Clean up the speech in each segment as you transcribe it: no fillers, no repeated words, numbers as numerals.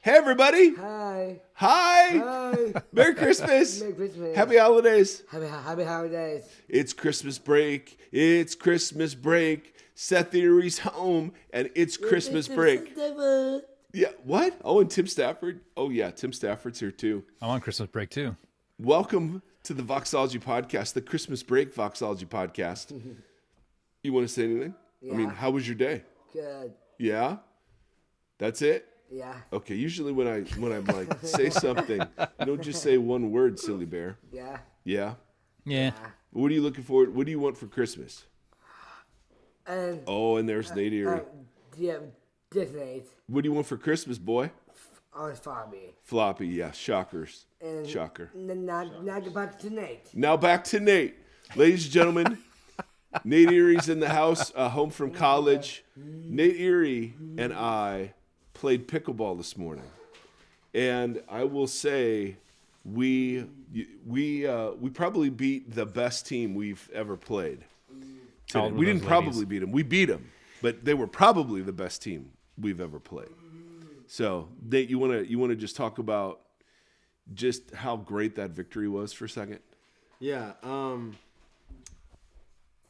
Hey, everybody. Hi. Hi. Hi. Merry Christmas. Merry Christmas. Happy holidays. Happy holidays. It's Christmas break. It's Christmas break. Seth Theory's home, and it's Christmas break. Yeah, what? Oh, and Tim Stafford. Oh, yeah, Tim Stafford's here, too. I'm on Christmas break, too. Welcome to the Voxology Podcast, the Christmas break Voxology Podcast. You want to say anything? Yeah. I mean, how was your day? Good. Yeah? That's it? Yeah. Okay, usually when I'm like, say something, you don't just say one word, silly bear. Yeah. Yeah? Yeah. What are you looking for? What do you want for Christmas? And And there's Nate Erie. yeah, Disney. What do you want for Christmas, boy? On Fabi. Floppy, yeah, shockers. And Shocker. Now back to Nate. Now back to Nate. Ladies and gentlemen, Nate Erie's in the house, home from college. Nate Erie and I played pickleball this morning. And I will say we probably beat the best team we've ever played. We didn't probably beat them. We beat them, but they were probably the best team we've ever played. So, Nate, you want to just talk about just how great that victory was for a second? Yeah,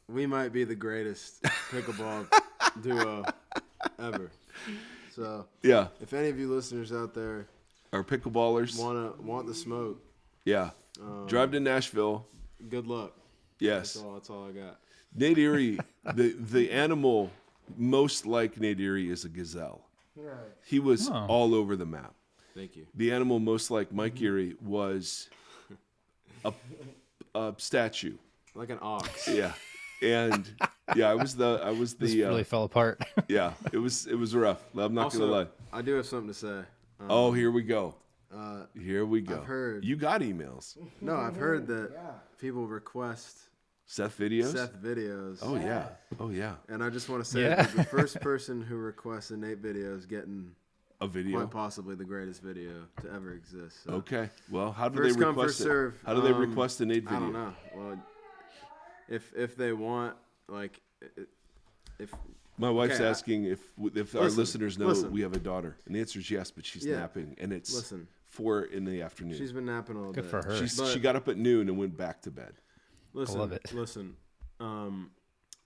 we might be the greatest pickleball duo ever. So, Yeah, if any of you listeners out there our pickleballers. want the smoke, Yeah, drive to Nashville. good luck. Yes, That's all I got. Nate Erie, the animal most like Nate Erie is a gazelle. Right. He was all over the map. Thank you. The animal most like Mike Erie was a statue. Like an ox. Yeah, and yeah, I was the This really fell apart. yeah. It was rough. I'm not gonna lie. I do have something to say. Here we go. Here we go. I've heard. You got emails. No, I've heard that people request Seth videos. Seth videos. Oh yeah. Oh yeah. And I just want to say Yeah. that the first person who requests a Nate video is getting A video. quite possibly the greatest video to ever exist. So. Okay. Well, how do First they come, request first it? serve. How do they request a Nate video? I don't know. Well, if they want, like, if My wife's Okay, asking if our listeners know listen. we have a daughter, and the answer is yes, but she's Yeah. napping, and it's Listen. 4 in the afternoon. she's been napping all Good day. for her. She got up at noon and went back to bed. Listen, love it. Listen,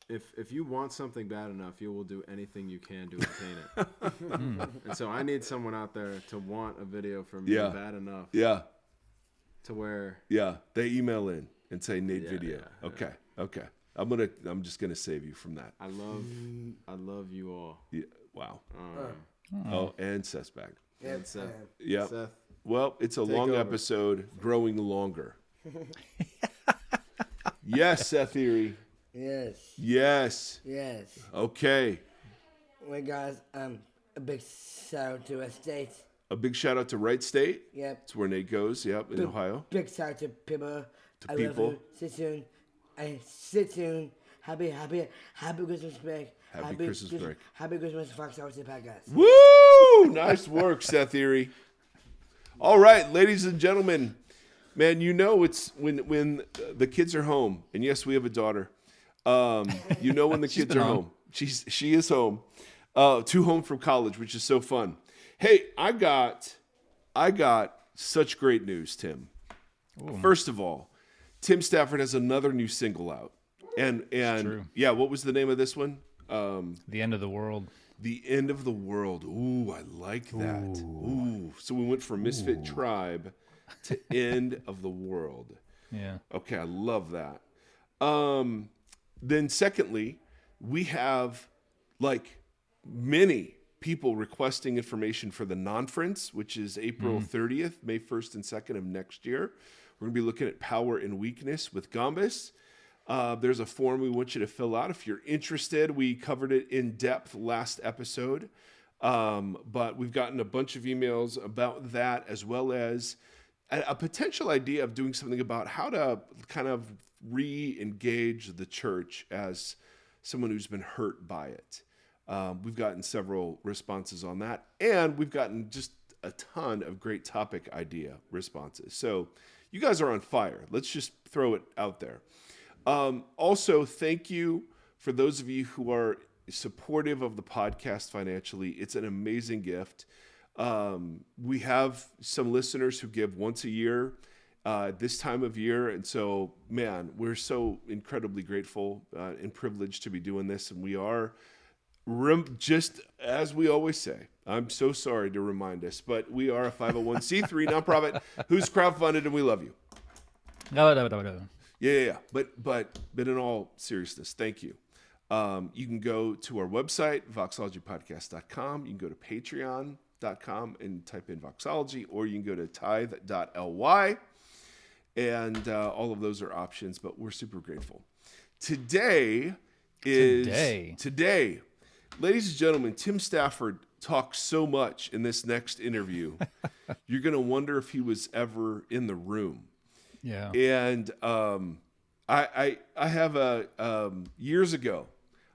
if you want something bad enough, you will do anything you can to obtain it. And so I need someone out there to want a video from me Yeah. bad enough Yeah, to where yeah. They email in and say Nate Yeah, video. yeah, Okay, okay. I'm just gonna save you from that. I love you all. Yeah. Wow. Oh, and Seth's back. And Seth, Yeah. Seth, Well, it's a long over. episode, growing longer. Yes, Seth Theory. Yes. Yes. Yes. Okay. We got a big shout out to State. A big shout out to Wright State. Yep. It's where Nate goes. Yep, in Ohio. Big shout out to people. To I people. love you. Sit soon. And sit soon. Happy Christmas break. Happy Christmas break. Happy Christmas, Voxology Podcast. Woo! Nice work, Seth Theory. All right, ladies and gentlemen. Man, you know it's when the kids are home, and yes, we have a daughter. You know when the kids are home. She is home. Home from college, which is so fun. Hey, I got such great news, Tim. Ooh. First of all, Tim Stafford has another new single out. And true. yeah, what was the name of this one? The End of the World. The End of the World. Ooh, I like that. Ooh. So we went from Misfit Tribe to End of the World. Yeah. Okay, I love that. Then secondly, we have like many people requesting information for the Nonference, which is April 30th, May 1st and 2nd of next year. We're going to be looking at power and weakness with Gombis. There's a form we want you to fill out if you're interested. We covered it in depth last episode, but we've gotten a bunch of emails about that, as well as a potential idea of doing something about how to kind of re-engage the church as someone who's been hurt by it. We've gotten several responses on that, and we've gotten just a ton of great topic idea responses. So you guys are on fire. Let's just throw it out there. Also, thank you for those of you who are supportive of the podcast financially. It's an amazing gift. We have some listeners who give once a year this time of year. And so, man, we're so incredibly grateful and privileged to be doing this. And we are, just as we always say, I'm so sorry to remind us, but we are a 501c3 nonprofit who's crowdfunded, and we love you. No. Yeah. But in all seriousness, thank you. You can go to our website, voxologypodcast.com. You can go to patreon.com and type in Voxology, or you can go to tithe.ly. And all of those are options, but we're super grateful. Today, ladies and gentlemen, Tim Stafford talks so much in this next interview, you're going to wonder if he was ever in the room. Yeah. And I have years ago,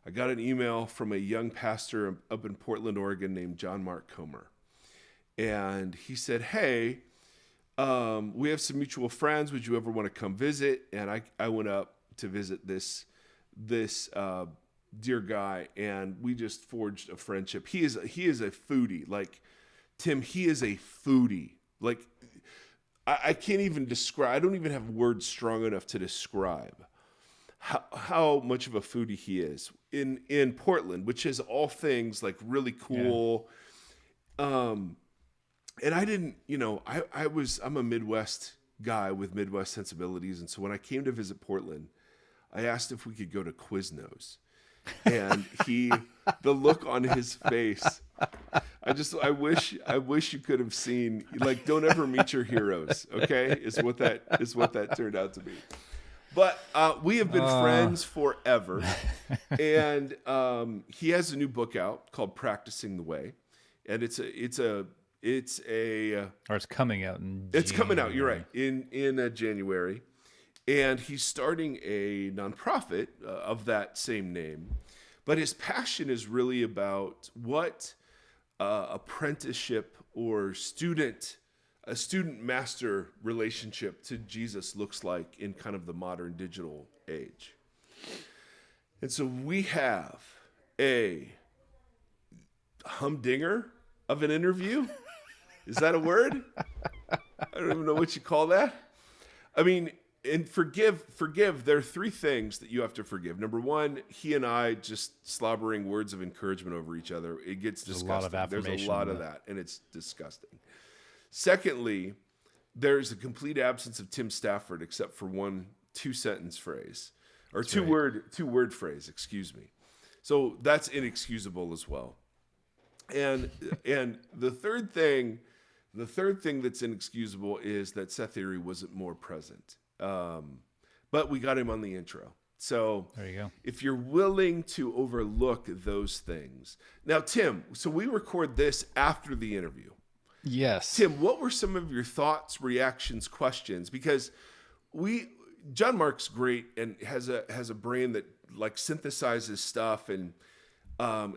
I got an email from a young pastor up in Portland, Oregon named John Mark Comer. And he said, hey, we have some mutual friends. Would you ever want to come visit? And I went up to visit this dear guy, and we just forged a friendship. He is a foodie. Like, Tim, he is a foodie. Like, I can't even describe, I don't even have words strong enough to describe how much of a foodie he is in Portland, which is all things like really cool. Yeah. And I didn't, I'm a Midwest guy with Midwest sensibilities. And so when I came to visit Portland, I asked if we could go to Quiznos. And the look on his face, I wish you could have seen, like, don't ever meet your heroes. Okay. Is what that turned out to be. But we have been friends forever. And he has a new book out called Practicing the Way. And it's coming out in It's coming out, you're right, in January. And he's starting a nonprofit of that same name. But his passion is really about what apprenticeship or a student-master relationship to Jesus looks like in kind of the modern digital age. And so we have a humdinger of an interview. Is that a word? I don't even know what you call that. I mean, and forgive, there are three things that you have to forgive. Number one, he and I just slobbering words of encouragement over each other. It gets disgusting. There's a lot of that, and it's disgusting. Secondly, there's a complete absence of Tim Stafford except for one two-sentence phrase, or two-word phrase, excuse me. So that's inexcusable as well. And the third thing that's inexcusable is that Seth Erie wasn't more present. But we got him on the intro. So there you go. If you're willing to overlook those things. Now, Tim, so we record this after the interview. Yes. Tim, what were some of your thoughts, reactions, questions? Because John Mark's great and has a brain that like synthesizes stuff, and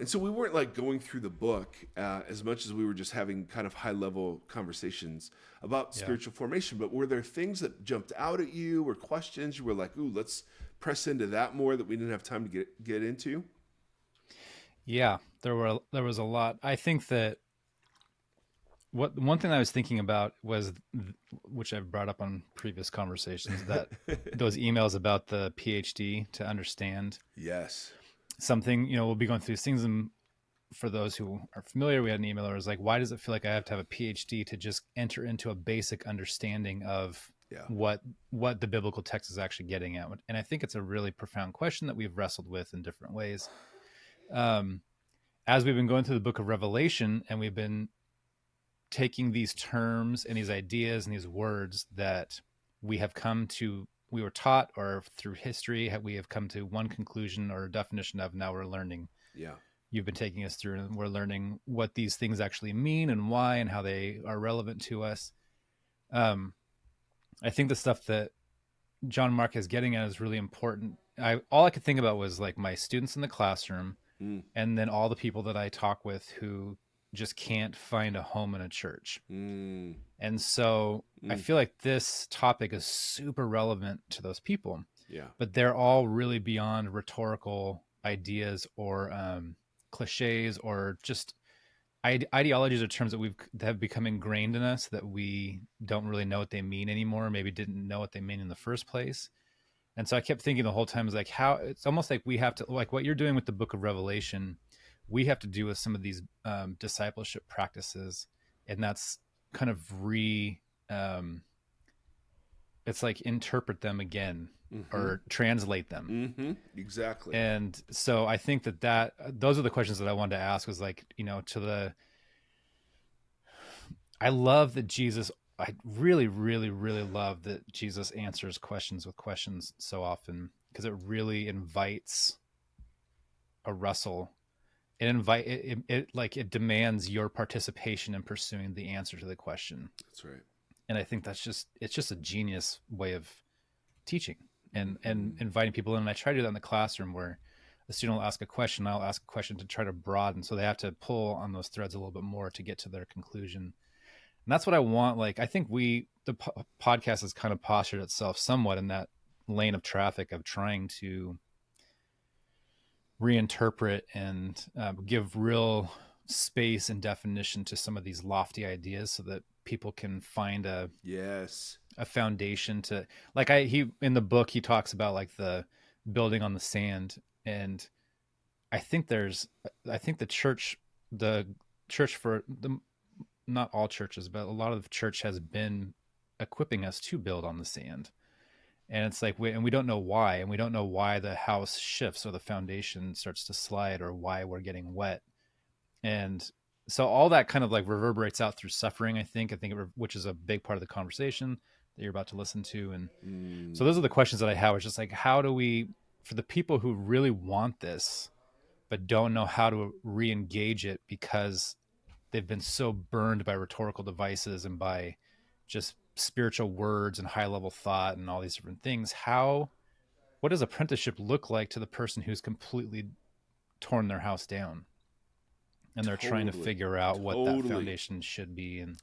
so we weren't like going through the book as much as we were just having kind of high level conversations about spiritual formation. But were there things that jumped out at you, or questions you were like, ooh, let's press into that more that we didn't have time to get into? Yeah, there was a lot. I think that one thing I was thinking about was, which I've brought up on previous conversations, that those emails about the PhD to understand. Yes. Something, we'll be going through these things, and for those who are familiar, we had an emailer was like, why does it feel like I have to have a PhD to just enter into a basic understanding of what the biblical text is actually getting at? And I think it's a really profound question that we've wrestled with in different ways. As we've been going through the book of Revelation, and we've been taking these terms and these ideas and these words that we were taught, or through history, we have come to one conclusion or a definition of, now we're learning. Yeah. You've been taking us through, and we're learning what these things actually mean and why, and how they are relevant to us. I think the stuff that John Mark is getting at is really important. All I could think about was like my students in the classroom, and then all the people that I talk with who just can't find a home in a church. And so I feel like this topic is super relevant to those people. Yeah. But they're all really beyond rhetorical ideas or cliches, or just ideologies are terms that have become ingrained in us that we don't really know what they mean anymore. Maybe didn't know what they mean in the first place. And so I kept thinking the whole time is like how it's almost like we have to, like what you're doing with the book of Revelation, we have to do with some of these discipleship practices. And that's kind of it's like interpret them again or translate them. Exactly. And so I think that those are the questions that I wanted to ask was like, I love that Jesus, I really, really, really love that Jesus answers questions with questions so often, because it really invites a wrestle. It demands your participation in pursuing the answer to the question. That's right. And I think it's just a genius way of teaching and inviting people in. And I try to do that in the classroom where the student will ask a question, I'll ask a question to try to broaden. So they have to pull on those threads a little bit more to get to their conclusion. And that's what I want. Like, I think the podcast has kind of postured itself somewhat in that lane of traffic of trying to reinterpret and give real space and definition to some of these lofty ideas so that people can find a foundation to, like, in the book, he talks about like the building on the sand. And I think the church for the, not all churches, but a lot of the church has been equipping us to build on the sand. And it's like, we don't know why, and we don't know why the house shifts or the foundation starts to slide or why we're getting wet. And so all that kind of like reverberates out through suffering, I think, which is a big part of the conversation that you're about to listen to. And so those are the questions that I have. It's just like, how do we, for the people who really want this, but don't know how to re-engage it because they've been so burned by rhetorical devices and by just spiritual words and high level thought and all these different things. What does apprenticeship look like to the person who's completely torn their house down and they're trying to figure out what that foundation should be? And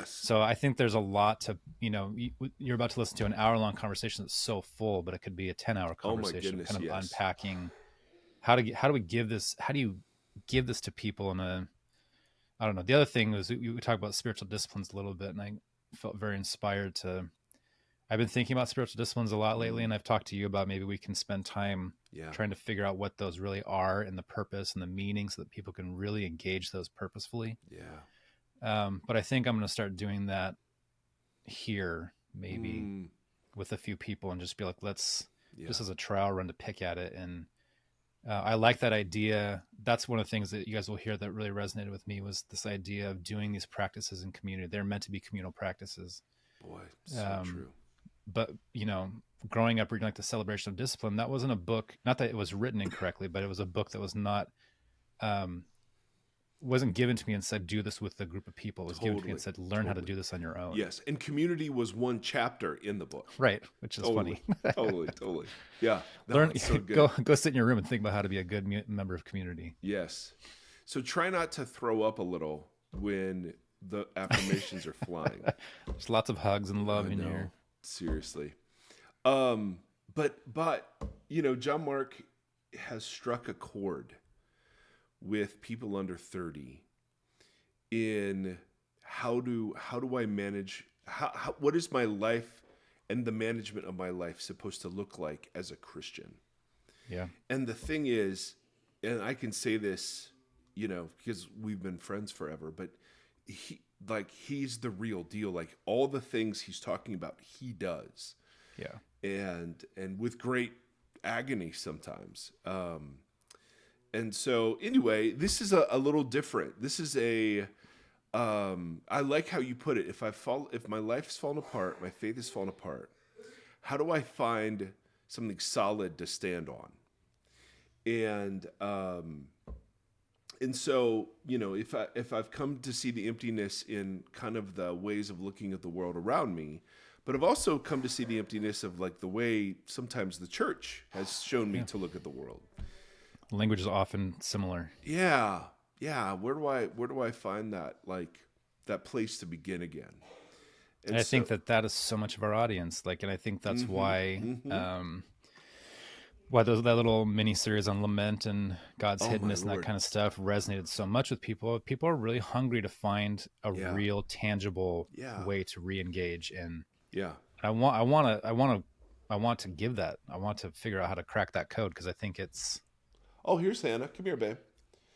so I think there's a lot to, you're about to listen to an hour-long conversation that's so full, but it could be a 10-hour conversation, kind of unpacking how do you give this to people in a, I don't know. The other thing was we talk about spiritual disciplines a little bit, and I felt very inspired I've been thinking about spiritual disciplines a lot lately, and I've talked to you about maybe we can spend time trying to figure out what those really are and the purpose and the meaning so that people can really engage those purposefully. But I think I'm going to start doing that here, maybe with a few people, and just be like, just as a trial run to pick at it. And I like that idea. That's one of the things that you guys will hear that really resonated with me was this idea of doing these practices in community. They're meant to be communal practices. Boy, so true. But, growing up reading like the Celebration of Discipline, that wasn't a book, not that it was written incorrectly, but it was a book that was not, wasn't given to me and said, do this with a group of people. It was given to me and said, learn how to do this on your own. Yes. And community was one chapter in the book. Right. Which is funny. Totally. Yeah. Learn, so go sit in your room and think about how to be a good member of community. Yes. So try not to throw up a little when the affirmations are flying. There's lots of hugs and love in here. Seriously. But John Mark has struck a chord with people under 30 in how do I manage, what is my life and the management of my life supposed to look like as a Christian? Yeah. And the thing is, and I can say this, because we've been friends forever, but he's the real deal. Like all the things he's talking about, he does. Yeah. And with great agony sometimes. And so anyway, this is a little different. This is I like how you put it. If my life's fallen apart, my faith has fallen apart, how do I find something solid to stand on? And so, if I've come to see the emptiness in kind of the ways of looking at the world around me, but I've also come to see the emptiness of like the way sometimes the church has shown me to look at the world. Language is often similar. Yeah. Where do I find that place to begin again? And I think that is so much of our audience. And I think that's why, Why that little mini series on lament and God's Oh, hiddenness my and that Lord. kind of stuff resonated so much with people. People are really hungry to find a Yeah. real, tangible Yeah. way to re-engage in. Yeah. I want to give that. I want to figure out how to crack that code because I think it's Oh, here's Hannah. Come here, babe.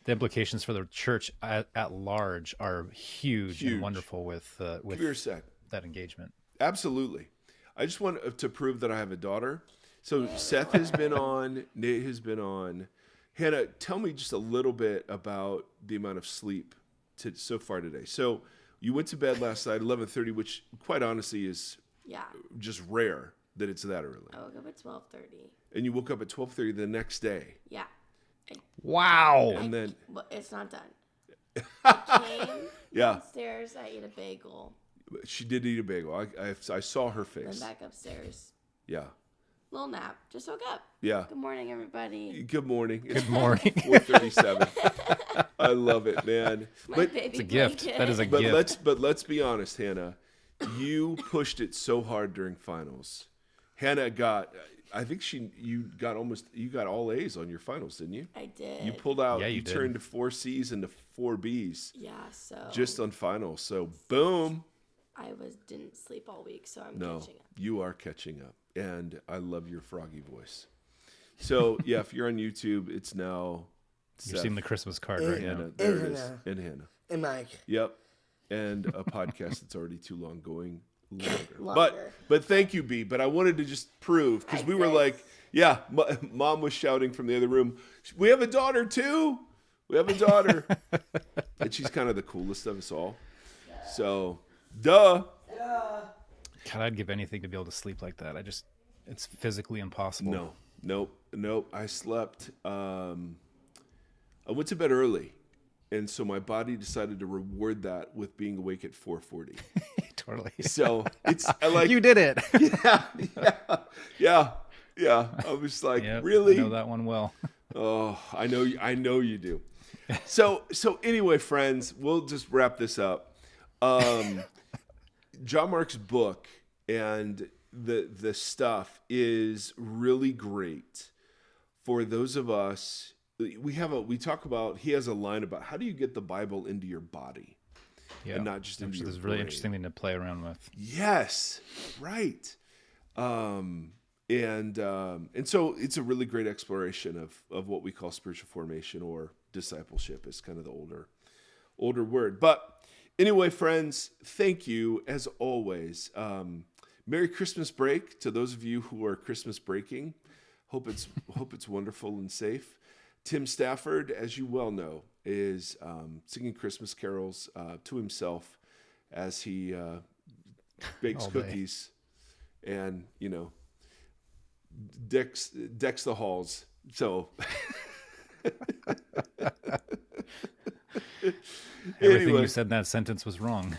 the implications for the church at large are huge Huge. and wonderful with Come here a sec. that engagement. Absolutely. I just want to prove that I have a daughter. So Seth has been on, Nate has been on. Hannah, tell me just a little bit about the amount of sleep so far today. So you went to bed last night, 11:30, which quite honestly is Yeah. just rare that it's that early. I woke up at 12:30. And you woke up at 12:30 the next day. Yeah. Wow. And then, Well, it's not done. I came yeah, downstairs. I ate a bagel. she did eat a bagel. I saw her Went face. back upstairs. Yeah. Little nap. Just woke up. Yeah. Good morning, everybody. Good morning. It's Good morning. 4:37. I love it, man. My But baby It's a gift. blanket. That is a But gift. let's be honest, Hannah. You pushed it so hard during finals. Hannah I think you got all A's on your finals, didn't you? I did. You pulled out. Yeah, you you did. turned 4 C's into 4 B's Yeah. So just on finals. So boom. I didn't sleep all week, so I'm No, catching up. you are catching up, and I love your froggy voice. So yeah, if you're on YouTube, it's now. You're Seth, seeing the Christmas card And right now. Hannah. There it And is, Hannah. and Hannah. And Mike. Yep. And a podcast that's already too long going longer. Longer. But thank you, B. But I wanted to just prove because we were like, yeah, mom was shouting from the other room, we have a daughter too. We have a daughter. And she's kind of the coolest of us all. So, duh. God, I'd give anything to be able to sleep like that. It's physically impossible. Nope. I slept. I went to bed early. And so my body decided to reward that with being awake at 4:40. Totally. So it's like You did it. yeah. I was like, Yep, really? I know that one well. Oh, I know you do. So anyway, friends, we'll just wrap this up. John Mark's book and the stuff is really great for those of us. He has a line about how do you get the Bible into your body Yeah. and not just into your This is really brain. interesting thing to play around with. Yes, right. And so it's a really great exploration of what we call spiritual formation or discipleship is kind of the older word. But anyway, friends, thank you as always. Merry Christmas break to those of you who are Christmas breaking. Hope it's wonderful and safe. Tim Stafford, as you well know, is singing Christmas carols to himself as he bakes All day. cookies and, decks the halls. So Everything Anyway. you said in that sentence was wrong.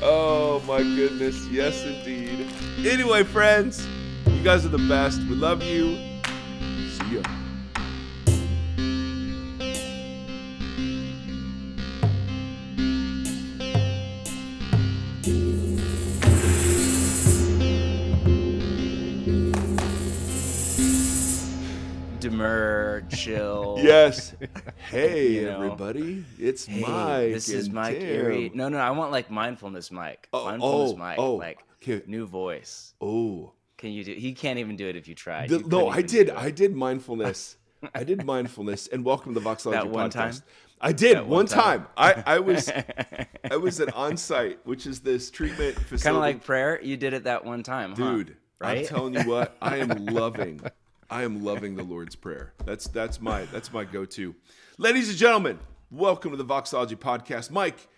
Oh my goodness, yes indeed. Anyway, friends, you guys are the best. We love you. See ya. Demur, chill. Yes. Hey, You know. everybody. It's Hey, Mike. this is and Mike Tim. Erie. No, I want like mindfulness Mike. Oh, Mindfulness oh, Mike. oh. Like Okay. new voice. Oh. Can you do? He can't even do it if you tried. No, You couldn't I even did. do it. I did mindfulness. I did mindfulness. And welcome to the Voxology That one podcast. time? I did That one one time. time? I was at On-Site, which is this treatment facility. Kind of like prayer. You did it that one time, huh? Dude, I'm Right? telling you what, I am loving the Lord's Prayer. That's my go-to. Ladies and gentlemen, welcome to the Voxology podcast. Mike,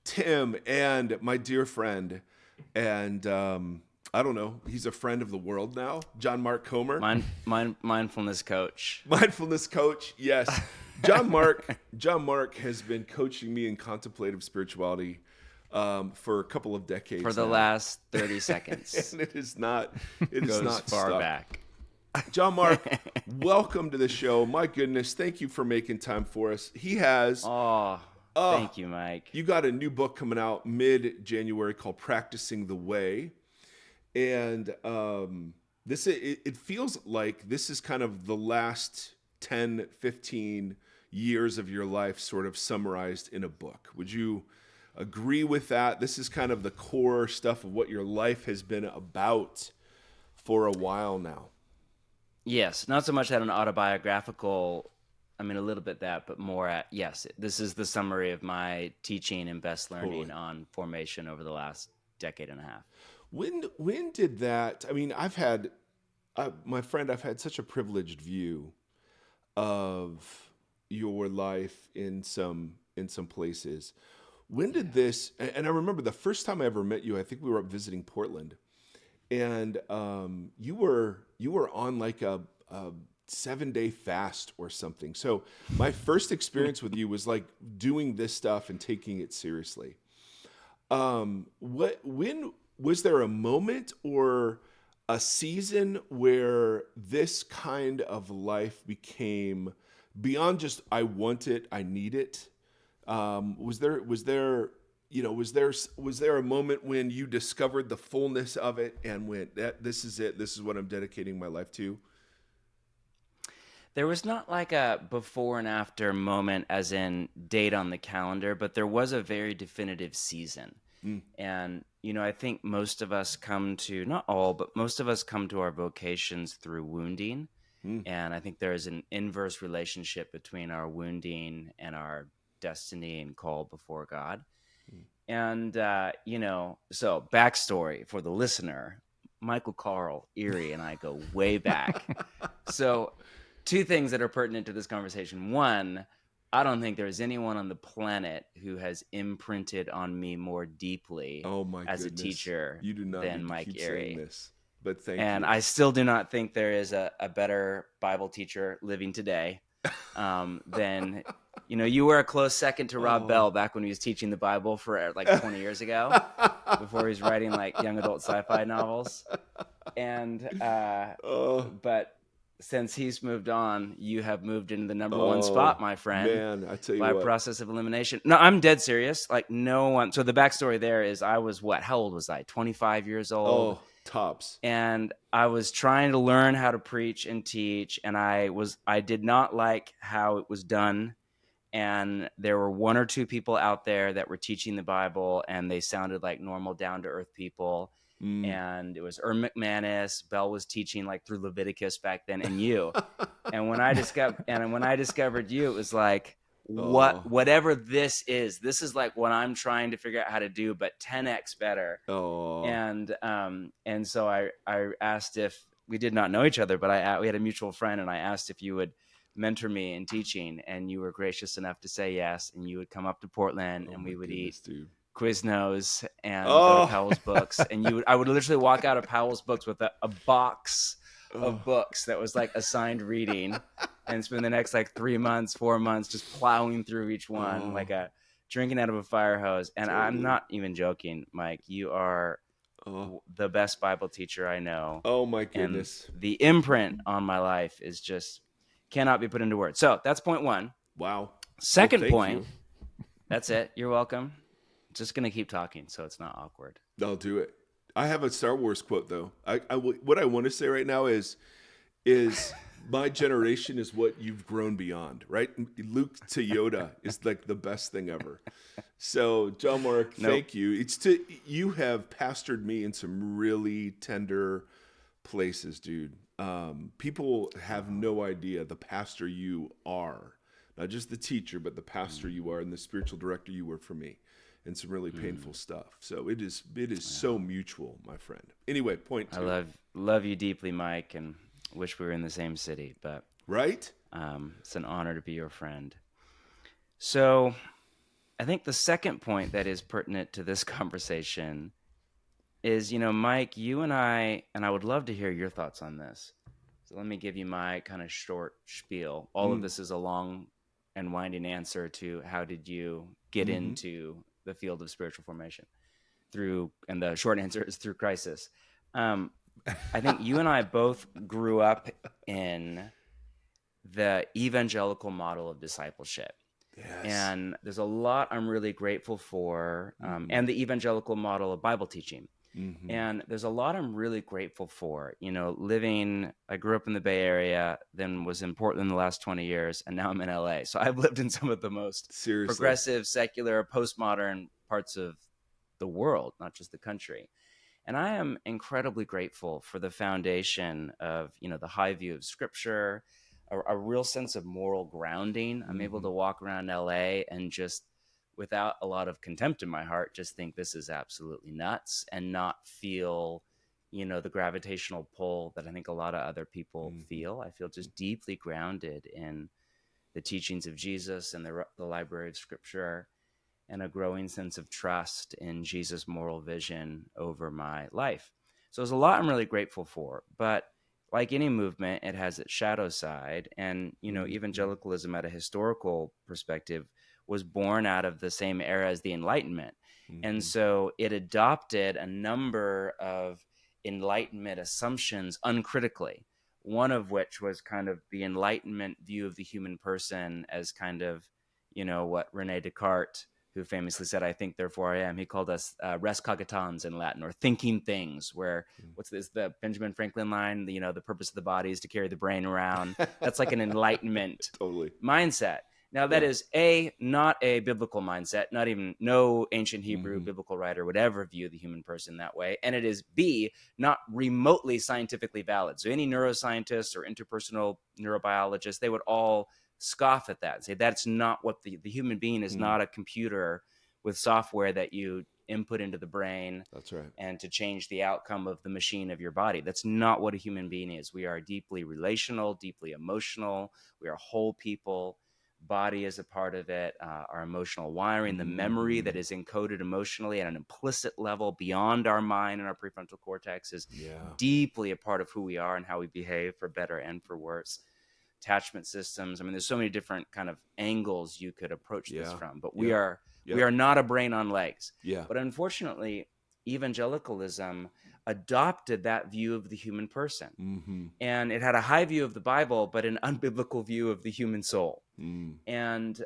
Tim, and my dear friend, and I don't know, he's a friend of the world now, John Mark Comer. Mindfulness coach. Mindfulness coach, yes. John Mark has been coaching me in contemplative spirituality for a couple of decades For the now. last 30 seconds. And it is not Goes not far stuck. back. John Mark, welcome to the show. My goodness, thank you for making time for us. He has Oh, thank you, Mike. you got a new book coming out mid-January called Practicing the Way. And it feels like this is kind of the last 10, 15 years of your life sort of summarized in a book. Would you agree with that? This is kind of the core stuff of what your life has been about for a while now. Yes, not so much at an autobiographical, a little bit that, but more at, yes, this is the summary of my teaching and best learning on formation over the last decade and a half. When did that, I've had, my friend, I've had such a privileged view of your life in some places. When did this, and I remember the first time I ever met you, I think we were up visiting Portland, and you were on like a 7-day fast or something. So my first experience with you was like doing this stuff and taking it seriously. When was there a moment or a season where this kind of life became beyond just I want it, I need it? Was there a moment when you discovered the fullness of it and went, this is it, this is what I'm dedicating my life to? There was not like a before and after moment as in date on the calendar, but there was a very definitive season. And, I think most of us come to, not all, but most of us come to our vocations through wounding. And I think there is an inverse relationship between our wounding and our destiny and call before God. And, so backstory for the listener, Michael Carl, Erie, and I go way back. So 2 things that are pertinent to this conversation. One, I don't think there's anyone on the planet who has imprinted on me more deeply as a teacher than Mike Erie. This, but thank you. And I still do not think there is a better Bible teacher living today than, you were a close second to Rob Bell back when he was teaching the Bible for like 20 years ago, before he was writing like young adult sci-fi novels. And, but since he's moved on, you have moved into the number 1 spot, my friend. Man, I tell you by what. process of elimination. No, I'm dead serious. Like no one. So the backstory there is I was how old was I? 25 years old. Tops. And I was trying to learn how to preach and teach. And I did not like how it was done. And there were 1 or 2 people out there that were teaching the Bible and they sounded like normal, down to earth people. And it was McManus. Bell was teaching like through Leviticus back then, and you. And when I discovered you, it was like, whatever this is like what I'm trying to figure out how to do, but 10x better. And so I asked if we did not know each other, but we had a mutual friend, and I asked if you would mentor me in teaching, and you were gracious enough to say yes, and you would come up to Portland, and we would eat Quiznos and go to Powell's Books, and I would literally walk out of Powell's Books with a box of books that was like assigned reading, and spend the next like 3 months, 4 months just plowing through each one like a drinking out of a fire hose. And I'm not even joking, Mike. You are the best Bible teacher I know. Oh my goodness! And the imprint on my life is just cannot be put into words. So that's point 1. Wow. Second point. That's it. You're welcome. Just going to keep talking so it's not awkward. I'll do it. I have a Star Wars quote, though. What I want to say right now is my generation is what you've grown beyond, right? Luke to Yoda is like the best thing ever. So, John Mark, thank you. You have pastored me in some really tender places, dude. People have no idea the pastor you are. Not just the teacher, but the pastor you are and the spiritual director you were for me. And some really painful stuff. So it is so mutual, my friend. Anyway, point 2. I love you deeply, Mike, and wish we were in the same city. But right? It's an honor to be your friend. So I think the second point that is pertinent to this conversation is, Mike, you and I would love to hear your thoughts on this. So let me give you my kind of short spiel. All of this is a long and winding answer to how did you get into the field of spiritual formation and the short answer is through crisis. I think you and I both grew up in the evangelical model of discipleship. Yes. And there's a lot I'm really grateful for, and the evangelical model of Bible teaching. Mm-hmm. And there's a lot I'm really grateful for. You know, I grew up in the Bay Area, then was in Portland the last 20 years, and now I'm in LA. So I've lived in some of the most Seriously. progressive, secular, postmodern parts of the world, not just the country. And I am incredibly grateful for the foundation of, you know, the high view of Scripture, a real sense of moral grounding. I'm able to walk around LA and just, without a lot of contempt in my heart, just think this is absolutely nuts and not feel, you know, the gravitational pull that I think a lot of other people feel. I feel just deeply grounded in the teachings of Jesus and the library of Scripture, and a growing sense of trust in Jesus' moral vision over my life. So there's a lot I'm really grateful for, but like any movement, it has its shadow side. And, you know, evangelicalism at a historical perspective was born out of the same era as the Enlightenment. And so it adopted a number of Enlightenment assumptions uncritically, one of which was kind of the Enlightenment view of the human person as kind of, you know, what Rene Descartes, who famously said, "I think, therefore I am." He called us res cogitans in Latin, or thinking things, where what's this, the Benjamin Franklin line, you know, the purpose of the body is to carry the brain around. That's like an Enlightenment mindset. Now, that is not a biblical mindset, no ancient Hebrew biblical writer would ever view the human person that way. And it is B, not remotely scientifically valid. So any neuroscientists or interpersonal neurobiologists, they would all scoff at that and say that's not what the human being is, not a computer with software that you input into the brain. That's right. And to change the outcome of the machine of your body. That's not what a human being is. We are deeply relational, deeply emotional. We are whole people. Body is a part of it. Our emotional wiring, the memory that is encoded emotionally at an implicit level beyond our mind and our prefrontal cortex is deeply a part of who we are and how we behave, for better and for worse. Attachment systems. I mean, there's so many different kind of angles you could approach this from, but we are not a brain on legs. But unfortunately, evangelicalism adopted that view of the human person. And it had a high view of the Bible, but an unbiblical view of the human soul. And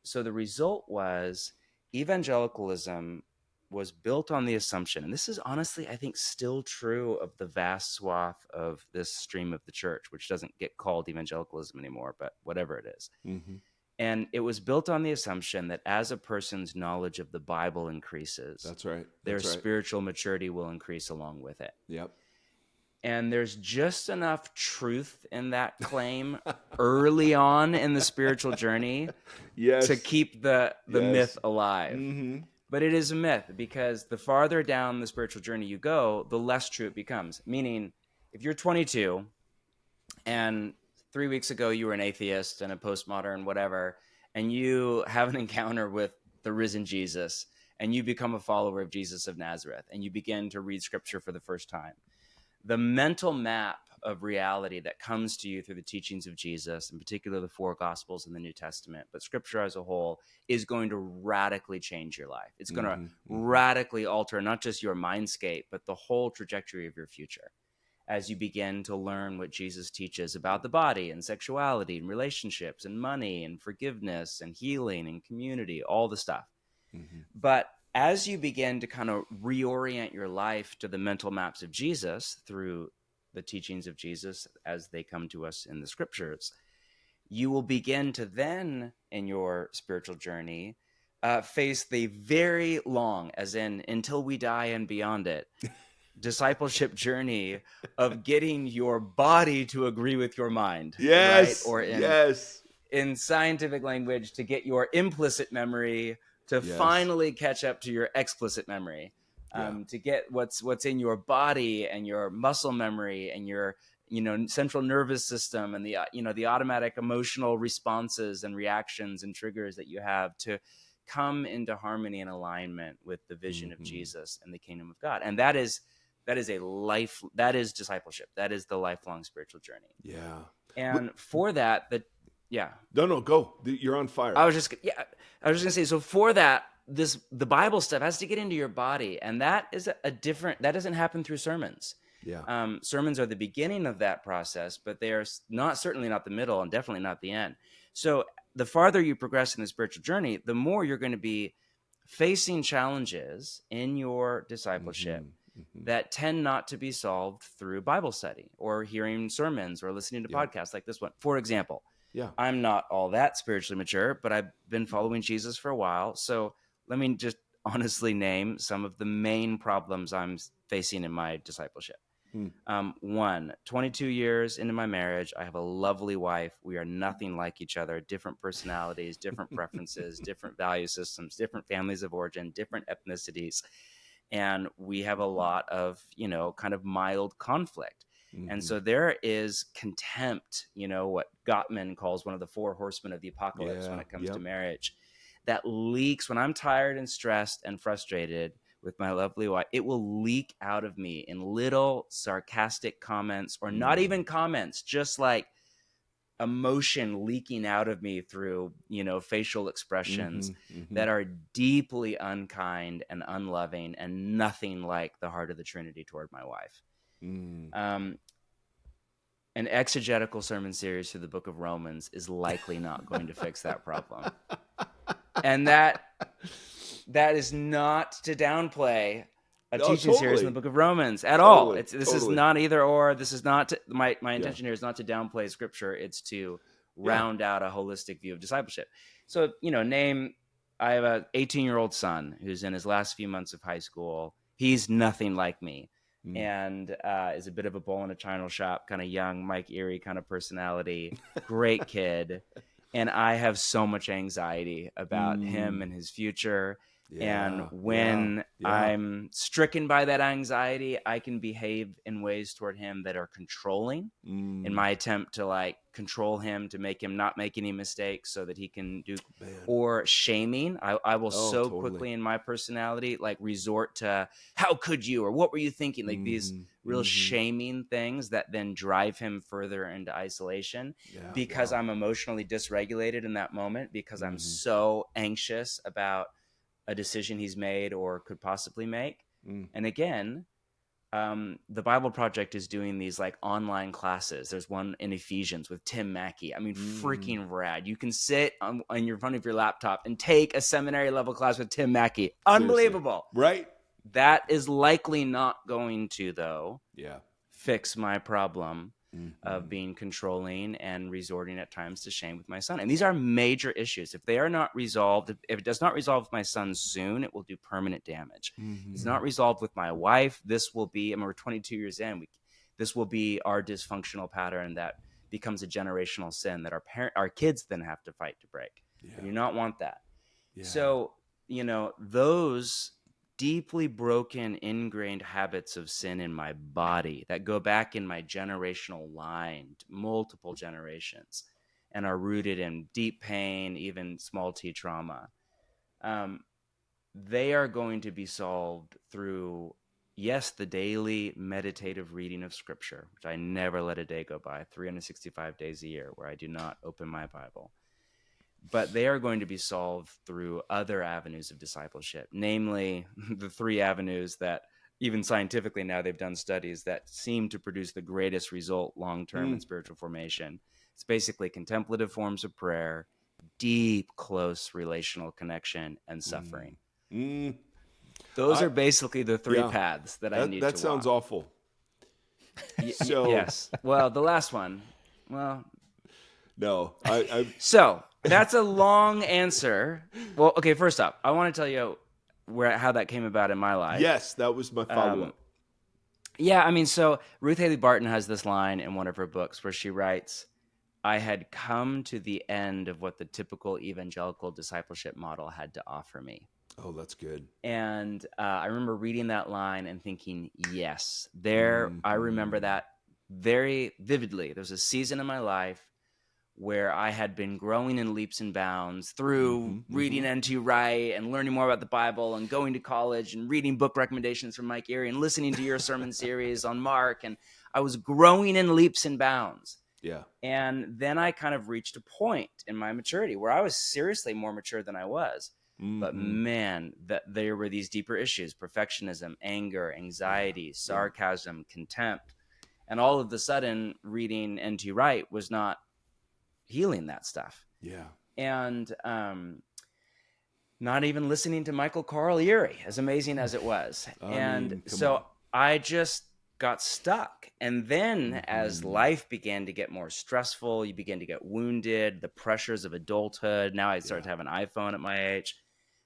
so the result was evangelicalism was built on the assumption, and this is honestly, I think, still true of the vast swath of this stream of the church, which doesn't get called evangelicalism anymore, but whatever it is. And it was built on the assumption that as a person's knowledge of the Bible increases, their spiritual maturity will increase along with it. And there's just enough truth in that claim early on in the spiritual journey to keep the myth alive. But it is a myth, because the farther down the spiritual journey you go, the less true it becomes. Meaning, if you're 22 and 3 weeks ago you were an atheist and a postmodern whatever, and you have an encounter with the risen Jesus, and you become a follower of Jesus of Nazareth, and you begin to read Scripture for the first time, the mental map of reality that comes to you through the teachings of Jesus, in particular the 4 Gospels in the New Testament, but Scripture as a whole, is going to radically change your life. It's going to radically alter not just your mindscape, but the whole trajectory of your future, as you begin to learn what Jesus teaches about the body and sexuality and relationships and money and forgiveness and healing and community, all the stuff. But as you begin to kind of reorient your life to the mental maps of Jesus through the teachings of Jesus as they come to us in the Scriptures, you will begin to then, in your spiritual journey, face the very long, as in until we die and beyond it, discipleship journey of getting your body to agree with your mind. Right? Or in scientific language, to get your implicit memory to finally catch up to your explicit memory. To get what's in your body and your muscle memory and your central nervous system and the automatic emotional responses and reactions and triggers that you have to come into harmony and alignment with the vision of Jesus and the kingdom of God. And that is discipleship. That is the lifelong spiritual journey. And for that, No, go. You're on fire. I was just gonna say, so for that, the Bible stuff has to get into your body, and that is that doesn't happen through sermons. Sermons are the beginning of that process, but they are certainly not the middle, and definitely not the end. So the farther you progress in the spiritual journey, the more you're going to be facing challenges in your discipleship that tend not to be solved through Bible study or hearing sermons or listening to podcasts like this one. For example, I'm not all that spiritually mature, but I've been following Jesus for a while. So let me just honestly name some of the main problems I'm facing in my discipleship. 1, 22 years into my marriage, I have a lovely wife. We are nothing like each other, different personalities, different preferences, different value systems, different families of origin, different ethnicities. And we have a lot of, kind of mild conflict. And so there is contempt, what Gottman calls one of the 4 horsemen of the apocalypse when it comes to marriage, that leaks when I'm tired and stressed and frustrated with my lovely wife. It will leak out of me in little sarcastic comments, or not even comments, just like emotion leaking out of me through, facial expressions that are deeply unkind and unloving and nothing like the heart of the Trinity toward my wife. An exegetical sermon series through the book of Romans is likely not going to fix that problem. And that is not to downplay a teaching series in the book of Romans at all. This is not either or. This is not my intention here is not to downplay scripture. It's to round out a holistic view of discipleship. So, I have an 18-year-old son who's in his last few months of high school. He's nothing like me. And is a bit of a bull in a china shop, kind of young Mike Erie kind of personality, great kid. And I have so much anxiety about him and his future. And when I'm stricken by that anxiety, I can behave in ways toward him that are controlling in my attempt to control him, to make him not make any mistakes so that he can do, or shaming. I will quickly in my personality, resort to, how could you, or what were you thinking? These real shaming things that then drive him further into isolation because I'm emotionally dysregulated in that moment, because I'm so anxious about a decision he's made or could possibly make. And again, the Bible Project is doing these online classes. There's one in Ephesians with Tim Mackey. I mean, freaking rad. You can sit on your front of your laptop and take a seminary level class with Tim Mackey. Unbelievable. Seriously. Right? That is likely not going to, though, fix my problem of being controlling and resorting at times to shame with my son. And these are major issues. If they are not resolved, if it does not resolve with my son soon, it will do permanent damage. If it's not resolved with my wife, this will be, we're 22 years in, this will be our dysfunctional pattern that becomes a generational sin that our kids then have to fight to break. I do not want that. So, those deeply broken, ingrained habits of sin in my body that go back in my generational line, multiple generations, and are rooted in deep pain, even small t trauma, they are going to be solved through, the daily meditative reading of Scripture, which I never let a day go by, 365 days a year, where I do not open my Bible. But they are going to be solved through other avenues of discipleship, namely the 3 avenues that even scientifically now they've done studies that seem to produce the greatest result long-term in spiritual formation. It's basically contemplative forms of prayer, deep, close relational connection, and suffering. Those are basically the 3 paths that I need to walk. That sounds awful. Yes. Well, the last one, No. So that's a long answer. Well, okay, first off, I want to tell you how that came about in my life. Yes, that was my follow-up. So Ruth Haley Barton has this line in one of her books where she writes, I had come to the end of what the typical evangelical discipleship model had to offer me. Oh, that's good. And I remember reading that line and thinking, yes, I remember that very vividly. There was a season in my life where I had been growing in leaps and bounds through reading N.T. Wright and learning more about the Bible and going to college and reading book recommendations from Mike Erie and listening to your sermon series on Mark. And I was growing in leaps and bounds. Yeah. And then I kind of reached a point in my maturity where I was seriously more mature than I was. But man, there were these deeper issues: perfectionism, anger, anxiety, sarcasm, contempt. And all of a sudden, reading N.T. Wright was not healing that stuff. Yeah. And not even listening to Michael Carl Erie, as amazing as it was. So I just got stuck. And then as life began to get more stressful, you begin to get wounded, the pressures of adulthood. Now I started to have an iPhone at my age.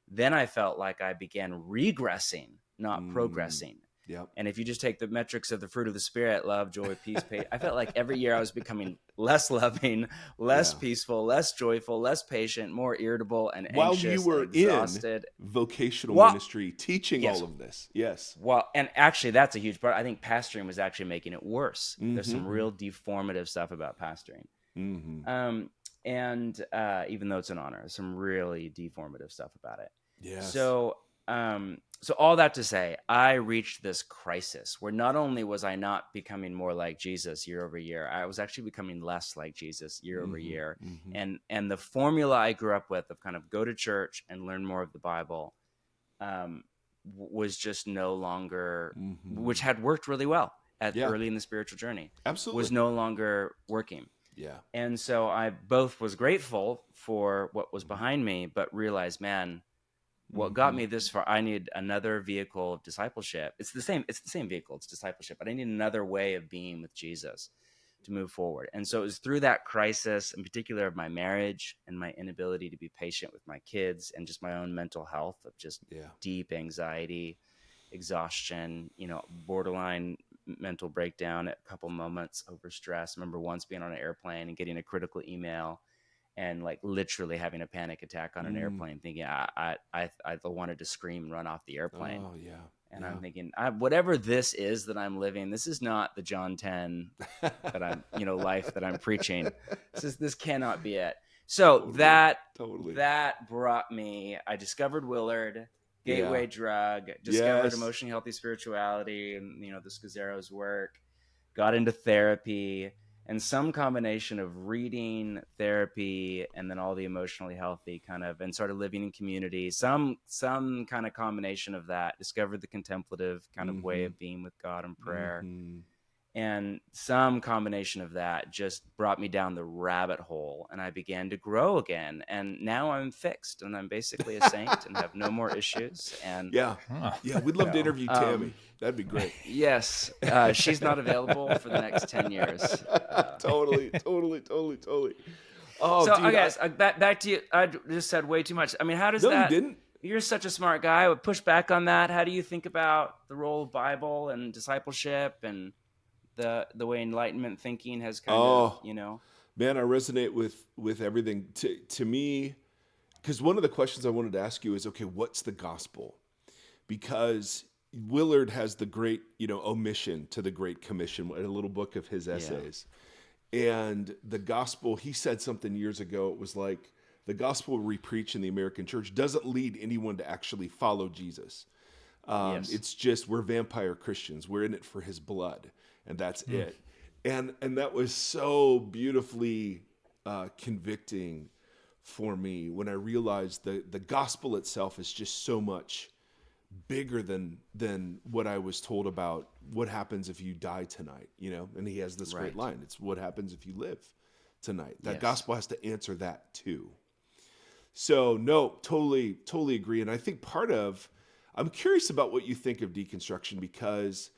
Then I felt like I began regressing, not progressing. Yep. And if you just take the metrics of the fruit of the Spirit, love, joy, peace, patience, I felt like every year I was becoming less loving, less peaceful, less joyful, less patient, more irritable and While anxious you were and exhausted. in vocational ministry, teaching Yes. all of this. Yes. Well, and actually that's a huge part. I think pastoring was actually making it worse. There's some real deformative stuff about pastoring. And even though it's an honor, some really deformative stuff about it. Yes. So all that to say, I reached this crisis where not only was I not becoming more like Jesus year over year, I was actually becoming less like Jesus year over year. And the formula I grew up with of kind of go to church and learn more of the Bible was just no longer, which had worked really well early in the spiritual journey. Absolutely. Was no longer working. Yeah. And so I both was grateful for what was behind me, but realized, man, what got me this far, I need another vehicle of discipleship. It's the same vehicle, it's discipleship, but I need another way of being with Jesus to move forward. And so it was through that crisis, in particular of my marriage and my inability to be patient with my kids and just my own mental health of just deep anxiety, exhaustion, borderline mental breakdown at a couple moments over stress. I remember once being on an airplane and getting a critical email and like literally having a panic attack on an airplane, thinking I wanted to scream and run off the airplane. Oh yeah. And I'm thinking, whatever this is that I'm living, this is not the John 10 that I'm, life that I'm preaching. This cannot be it. So that brought me. I discovered Willard, gateway drug, discovered emotionally healthy spirituality, and the Scazzero's work. Got into therapy. And some combination of reading, therapy, and then all the emotionally healthy kind of, and started living in community. Some kind of combination of that. Discovered the contemplative kind of way of being with God and prayer. And some combination of that just brought me down the rabbit hole, and I began to grow again. And now I'm fixed, and I'm basically a saint and have no more issues. And we'd love to interview Tammy. That'd be great. Yes, she's not available for the next 10 years. Totally. Oh, so dude, okay, back to you. I just said way too much. I mean, how does that? You didn't. You're such a smart guy. I would push back on that. How do you think about the role of Bible and discipleship and the way Enlightenment thinking has kind of, Man, I resonate with everything. To me, because one of the questions I wanted to ask you is, okay, what's the gospel? Because Willard has the great, omission to the Great Commission, a little book of his essays. And the gospel, he said something years ago, it was like, the gospel we preach in the American church doesn't lead anyone to actually follow Jesus. It's just, we're vampire Christians. We're in it for his blood. And that's it. And that was so beautifully convicting for me when I realized the gospel itself is just so much bigger than what I was told about what happens if you die tonight, And he has this great line. It's what happens if you live tonight. That gospel has to answer that too. So no, totally agree. And I think I'm curious about what you think of deconstruction, because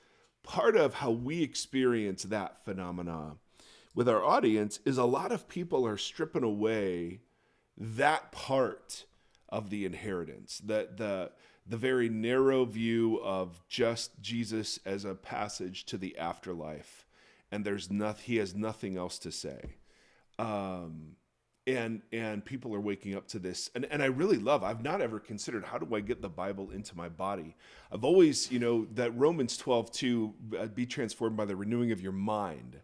part of how we experience that phenomena with our audience is a lot of people are stripping away that part of the inheritance, that the very narrow view of just Jesus as a passage to the afterlife, and he has nothing else to say. And people are waking up to this. And I really love, I've not ever considered, how do I get the Bible into my body? I've always, that Romans 12:2, be transformed by the renewing of your mind.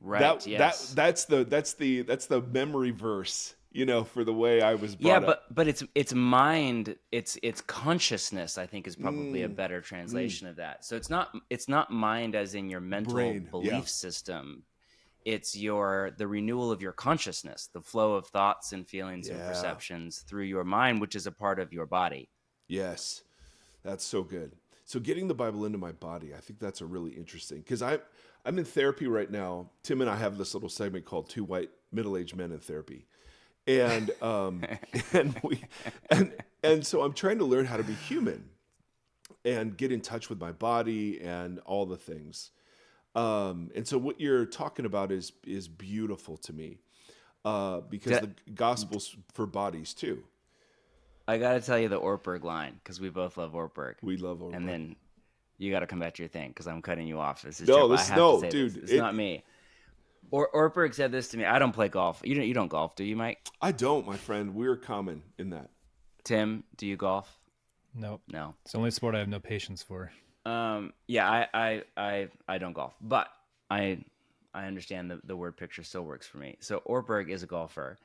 Right. That's the memory verse, for the way I was brought up. But it's mind, it's consciousness, I think, is probably a better translation of that. So it's not mind as in your mental belief system. It's the renewal of your consciousness, the flow of thoughts and feelings and perceptions through your mind, which is a part of your body. Yes, that's so good. So getting the Bible into my body, I think that's a really interesting, because I'm in therapy right now. Tim and I have this little segment called Two White Middle-Aged Men in Therapy. And and so I'm trying to learn how to be human. and get in touch with my body and all the things. And so what you're talking about is beautiful to me, because the gospel's for bodies too. I got to tell you the Ortberg line, because we both love Ortberg. We love Ortberg. And then you got to come back to your thing, because I'm cutting you off. This is dude, it's not me. Ortberg said this to me. I don't play golf. You don't golf, do you, Mike? I don't, my friend. We're common in that. Tim, do you golf? Nope. No. It's the only sport I have no patience for. Yeah, I don't golf, but I understand the word picture still works for me. So Ortberg is a golfer,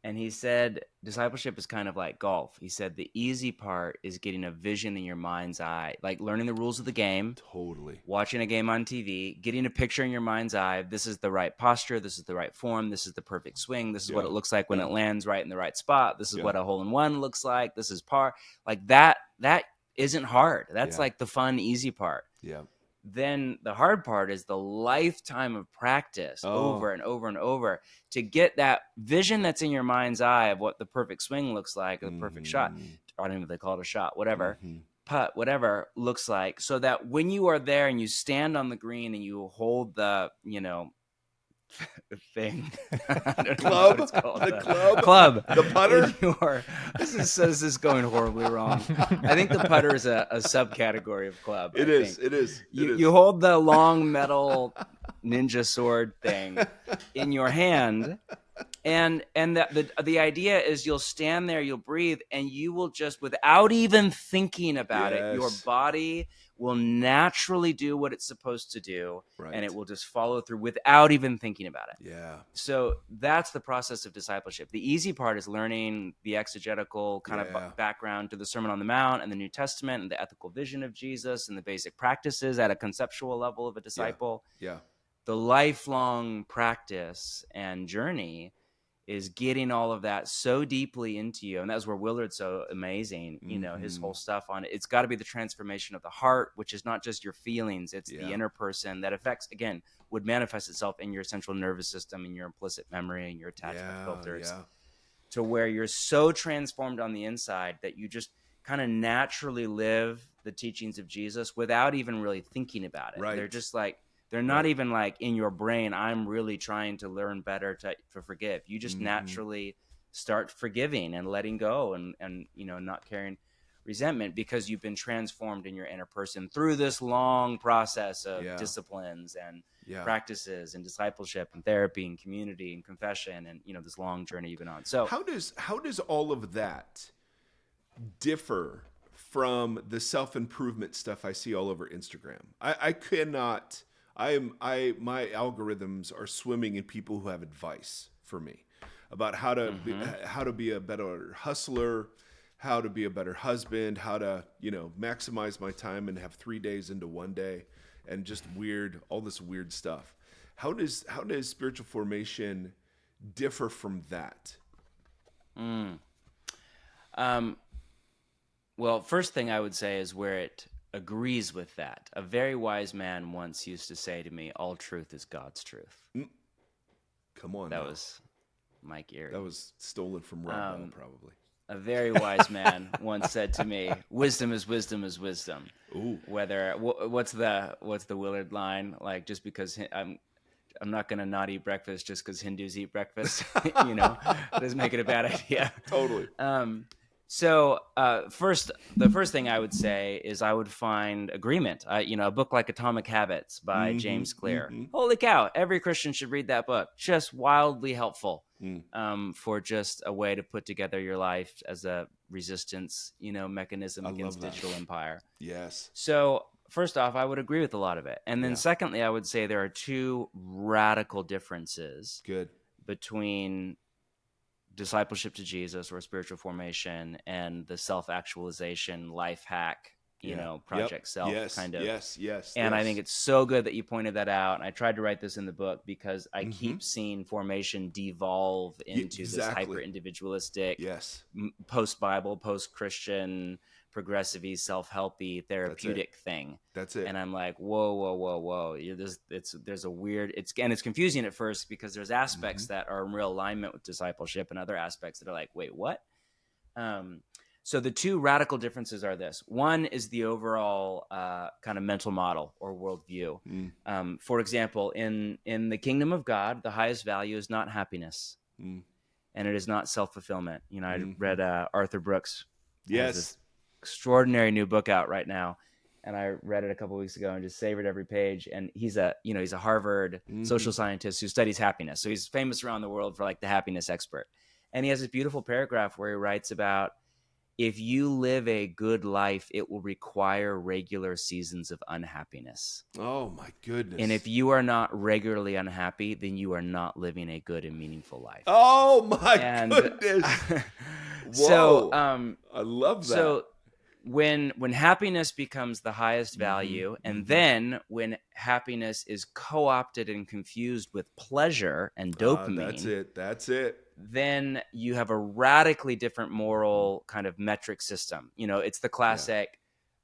and he said discipleship is kind of like golf. He said the easy part is getting a vision in your mind's eye, like learning the rules of the game. Totally. Watching a game on TV, getting a picture in your mind's eye. This is the right posture. This is the right form. This is the perfect swing. This is what it looks like when it lands right in the right spot. This is what a hole-in-one looks like. This is par. Like that isn't hard. That's like the fun, easy part. Yeah. Then the hard part is the lifetime of practice over and over and over to get that vision that's in your mind's eye of what the perfect swing looks like, or the perfect shot. I don't even know if they call it a shot, whatever, putt, whatever looks like, so that when you are there and you stand on the green and you hold the, thing, club, the putter. This is going horribly wrong. I think the putter is a subcategory of club. It is. You hold the long metal ninja sword thing in your hand, and the idea is you'll stand there, you'll breathe, and you will just, without even thinking about it, your body will naturally do what it's supposed to do, and it will just follow through without even thinking about it. Yeah. So that's the process of discipleship. The easy part is learning the exegetical kind of background to the Sermon on the Mount and the New Testament and the ethical vision of Jesus and the basic practices at a conceptual level of a disciple. Yeah. The lifelong practice and journey is getting all of that so deeply into you. And that's where Willard's so amazing, his whole stuff on it. It's got to be the transformation of the heart, which is not just your feelings. It's the inner person that affects, again, would manifest itself in your central nervous system, in your implicit memory, and your attachment filters, to where you're so transformed on the inside that you just kind of naturally live the teachings of Jesus without even really thinking about it. They're just like, they're not even like in your brain, I'm really trying to learn better to forgive. You just naturally start forgiving and letting go and not carrying resentment, because you've been transformed in your inner person through this long process of disciplines and practices and discipleship and therapy and community and confession and this long journey you've been on. So how does all of that differ from the self-improvement stuff I see all over Instagram? My algorithms are swimming in people who have advice for me about how to be a better hustler, how to be a better husband, how to, maximize my time and have 3 days into one day, and just all this weird stuff. How does spiritual formation differ from that? Well, first thing I would say is where it agrees with that. A very wise man once used to say to me, all truth is God's truth. Come on. That was Mike Erie. That was stolen from Rob, probably. A very wise man once said to me, wisdom is wisdom is wisdom. Ooh. What's the Willard line? Like, just because I'm not going to not eat breakfast just because Hindus eat breakfast, doesn't make it a bad idea. Totally. So the first thing I would say is I would find agreement. A book like Atomic Habits by James Clear. Holy cow, every Christian should read that book. Just wildly helpful for just a way to put together your life as a resistance, mechanism against digital empire. Yes. So first off, I would agree with a lot of it. And then secondly, I would say there are two radical differences between discipleship to Jesus or spiritual formation and the self-actualization life hack, project self kind of. Yes. And I think it's so good that you pointed that out. And I tried to write this in the book because I keep seeing formation devolve into this hyper-individualistic, post-Bible, post-Christian, progressive-y, self-helpy, therapeutic thing. That's it. And I'm like, whoa. There's a weird, it's confusing at first because there's aspects that are in real alignment with discipleship and other aspects that are like, wait, what? So the two radical differences are this. One is the overall kind of mental model or worldview. For example, in the kingdom of God, the highest value is not happiness, and it is not self-fulfillment. You know, I read Arthur Brooks. Has this extraordinary new book out right now, and I read it a couple of weeks ago and just savored every page. And he's a Harvard social scientist who studies happiness. So he's famous around the world for like the happiness expert. And he has this beautiful paragraph where he writes about, if you live a good life, it will require regular seasons of unhappiness. Oh my goodness. And if you are not regularly unhappy, then you are not living a good and meaningful life. Oh my goodness. So I love that. So when happiness becomes the highest value, and then when happiness is co-opted and confused with pleasure and dopamine, that's it. Then you have a radically different moral kind of metric system. You know, it's the classic,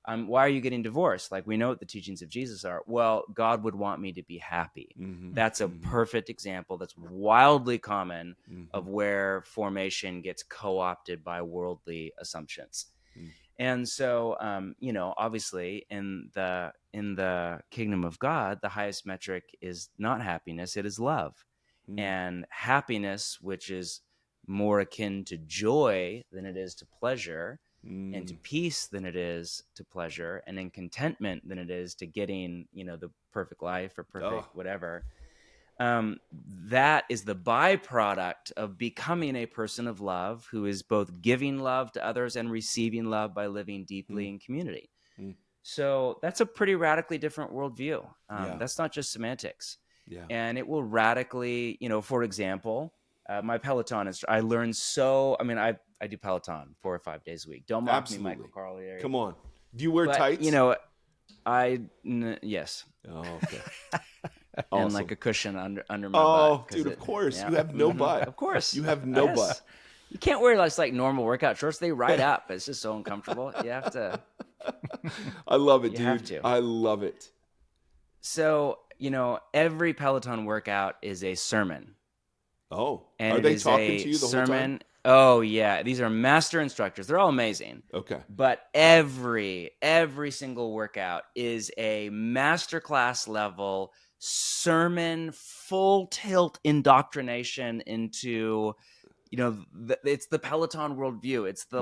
why are you getting divorced? Like, we know what the teachings of Jesus are. Well, God would want me to be happy. That's a perfect example that's wildly common of where formation gets co-opted by worldly assumptions. And so, you know, obviously in the kingdom of God, the highest metric is not happiness, it is love. And happiness, which is more akin to joy than it is to pleasure, and to peace than it is to pleasure, and in contentment than it is to getting, you know, the perfect life or perfect whatever. That is the byproduct of becoming a person of love who is both giving love to others and receiving love by living deeply in community. So that's a pretty radically different worldview. That's not just semantics. Yeah. And it will radically, you know, for example, my Peloton is, I learned I do Peloton 4 or 5 days a week. Don't mock me, Michael Carlier. Come on. Do you wear tights? You know, yes. Oh, okay. And awesome. like a cushion under my butt. Oh, dude, of course. Yeah. You have no butt. Of course. You have no butt. You can't wear like normal workout shorts. They ride up. It's just so uncomfortable. You have to. I love it, dude. You have to. I love it. So, you know, every Peloton workout is a sermon. Oh, and are they talking to you the whole time? Oh, yeah. These are master instructors. They're all amazing. Okay. But every single workout is a masterclass level sermon, full tilt indoctrination into, you know, it's the Peloton worldview. It's the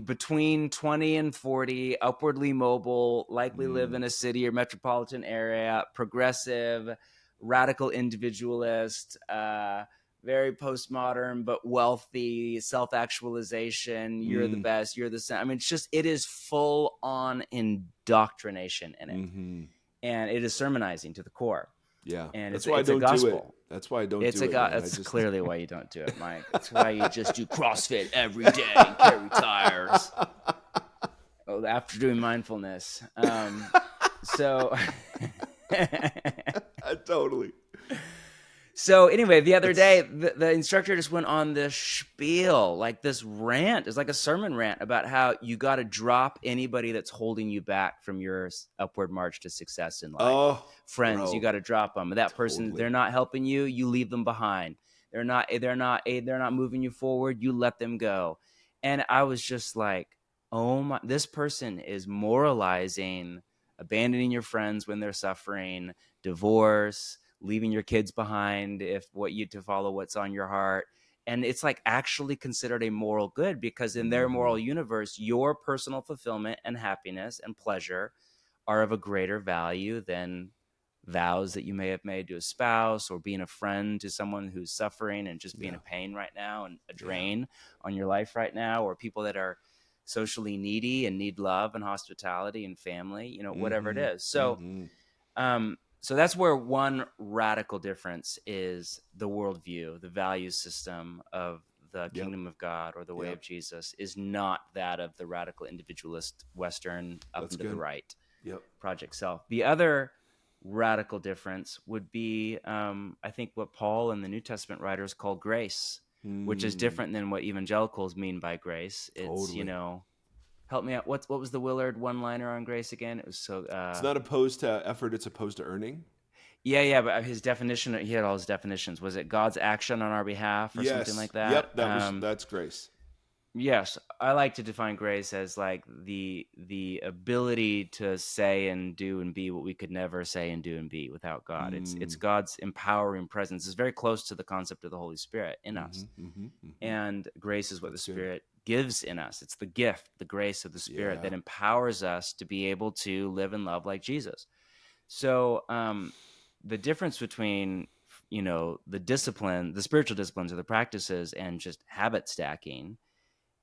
between 20 and 40, upwardly mobile, likely live in a city or metropolitan area, progressive, radical individualist, very postmodern but wealthy, self-actualization. You're the best. You're the same. I mean, it is full on indoctrination in it, and it is sermonizing to the core. Yeah, and that's why I don't do it. That's why I don't do it. That's clearly why you don't do it, Mike. That's why you just do CrossFit every day and carry tires. Oh, after doing mindfulness. So totally. So anyway, the other day, the instructor just went on this spiel, like this rant. It's like a sermon rant about how you got to drop anybody that's holding you back from your upward march to success in life. Oh, friends, bro. You got to drop them. That person, they're not helping you. You leave them behind. They're not moving you forward. You let them go. And I was just like, oh my, this person is moralizing, abandoning your friends when they're suffering, divorce, leaving your kids behind to follow what's on your heart. And it's like actually considered a moral good, because in their moral universe, your personal fulfillment and happiness and pleasure are of a greater value than vows that you may have made to a spouse, or being a friend to someone who's suffering and just being a pain right now and a drain on your life right now, or people that are socially needy and need love and hospitality and family, you know, whatever it is. So, so that's where one radical difference is the worldview, the value system of the kingdom of God or the way of Jesus is not that of the radical individualist Western up and to the right project self. The other radical difference would be, I think, what Paul and the New Testament writers call grace, which is different than what evangelicals mean by grace. It's, you know, help me out. What was the Willard one-liner on grace again? It was so. It's not opposed to effort; it's opposed to earning. Yeah, but his definition, he had all his definitions. Was it God's action on our behalf or something like that? Yep, that's grace. Yes, I like to define grace as like the ability to say and do and be what we could never say and do and be without God. It's God's empowering presence. It's very close to the concept of the Holy Spirit in us. And grace is what the Spirit gives in us. It's the gift, the grace of the Spirit that empowers us to be able to live and love like Jesus. So the difference between the discipline, the spiritual disciplines or the practices, and just habit stacking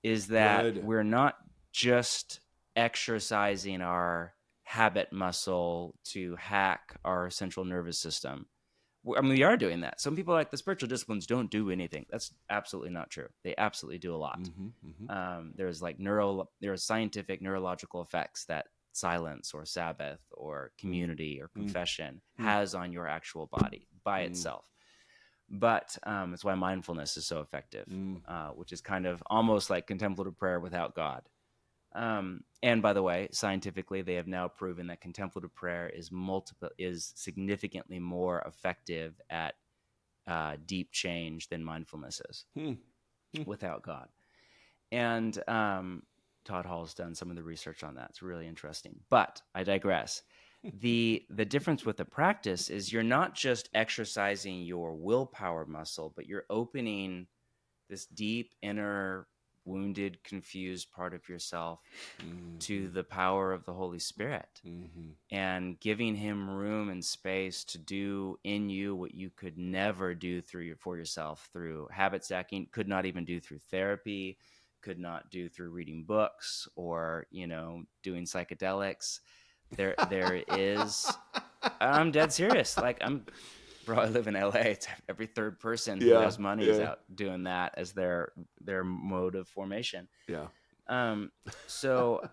is that we're not just exercising our habit muscle to hack our central nervous system. I mean, we are doing that. Some people like the spiritual disciplines don't do anything. That's absolutely not true. They absolutely do a lot. There's like there's scientific neurological effects that silence or Sabbath or community or confession has on your actual body by itself. But it's why mindfulness is so effective, which is kind of almost like contemplative prayer without God. And by the way, scientifically, they have now proven that contemplative prayer is significantly more effective at deep change than mindfulness is without God. And Todd Hall's done some of the research on that. It's really interesting. But I digress. The difference with the practice is you're not just exercising your willpower muscle, but you're opening this deep inner wounded, confused part of yourself to the power of the Holy Spirit and giving him room and space to do in you what you could never do for yourself through habit stacking, could not even do through therapy, could not do through reading books or, doing psychedelics. There is, I'm dead serious. Like I live in LA. It's every third person who has money is out doing that as their mode of formation. Yeah. So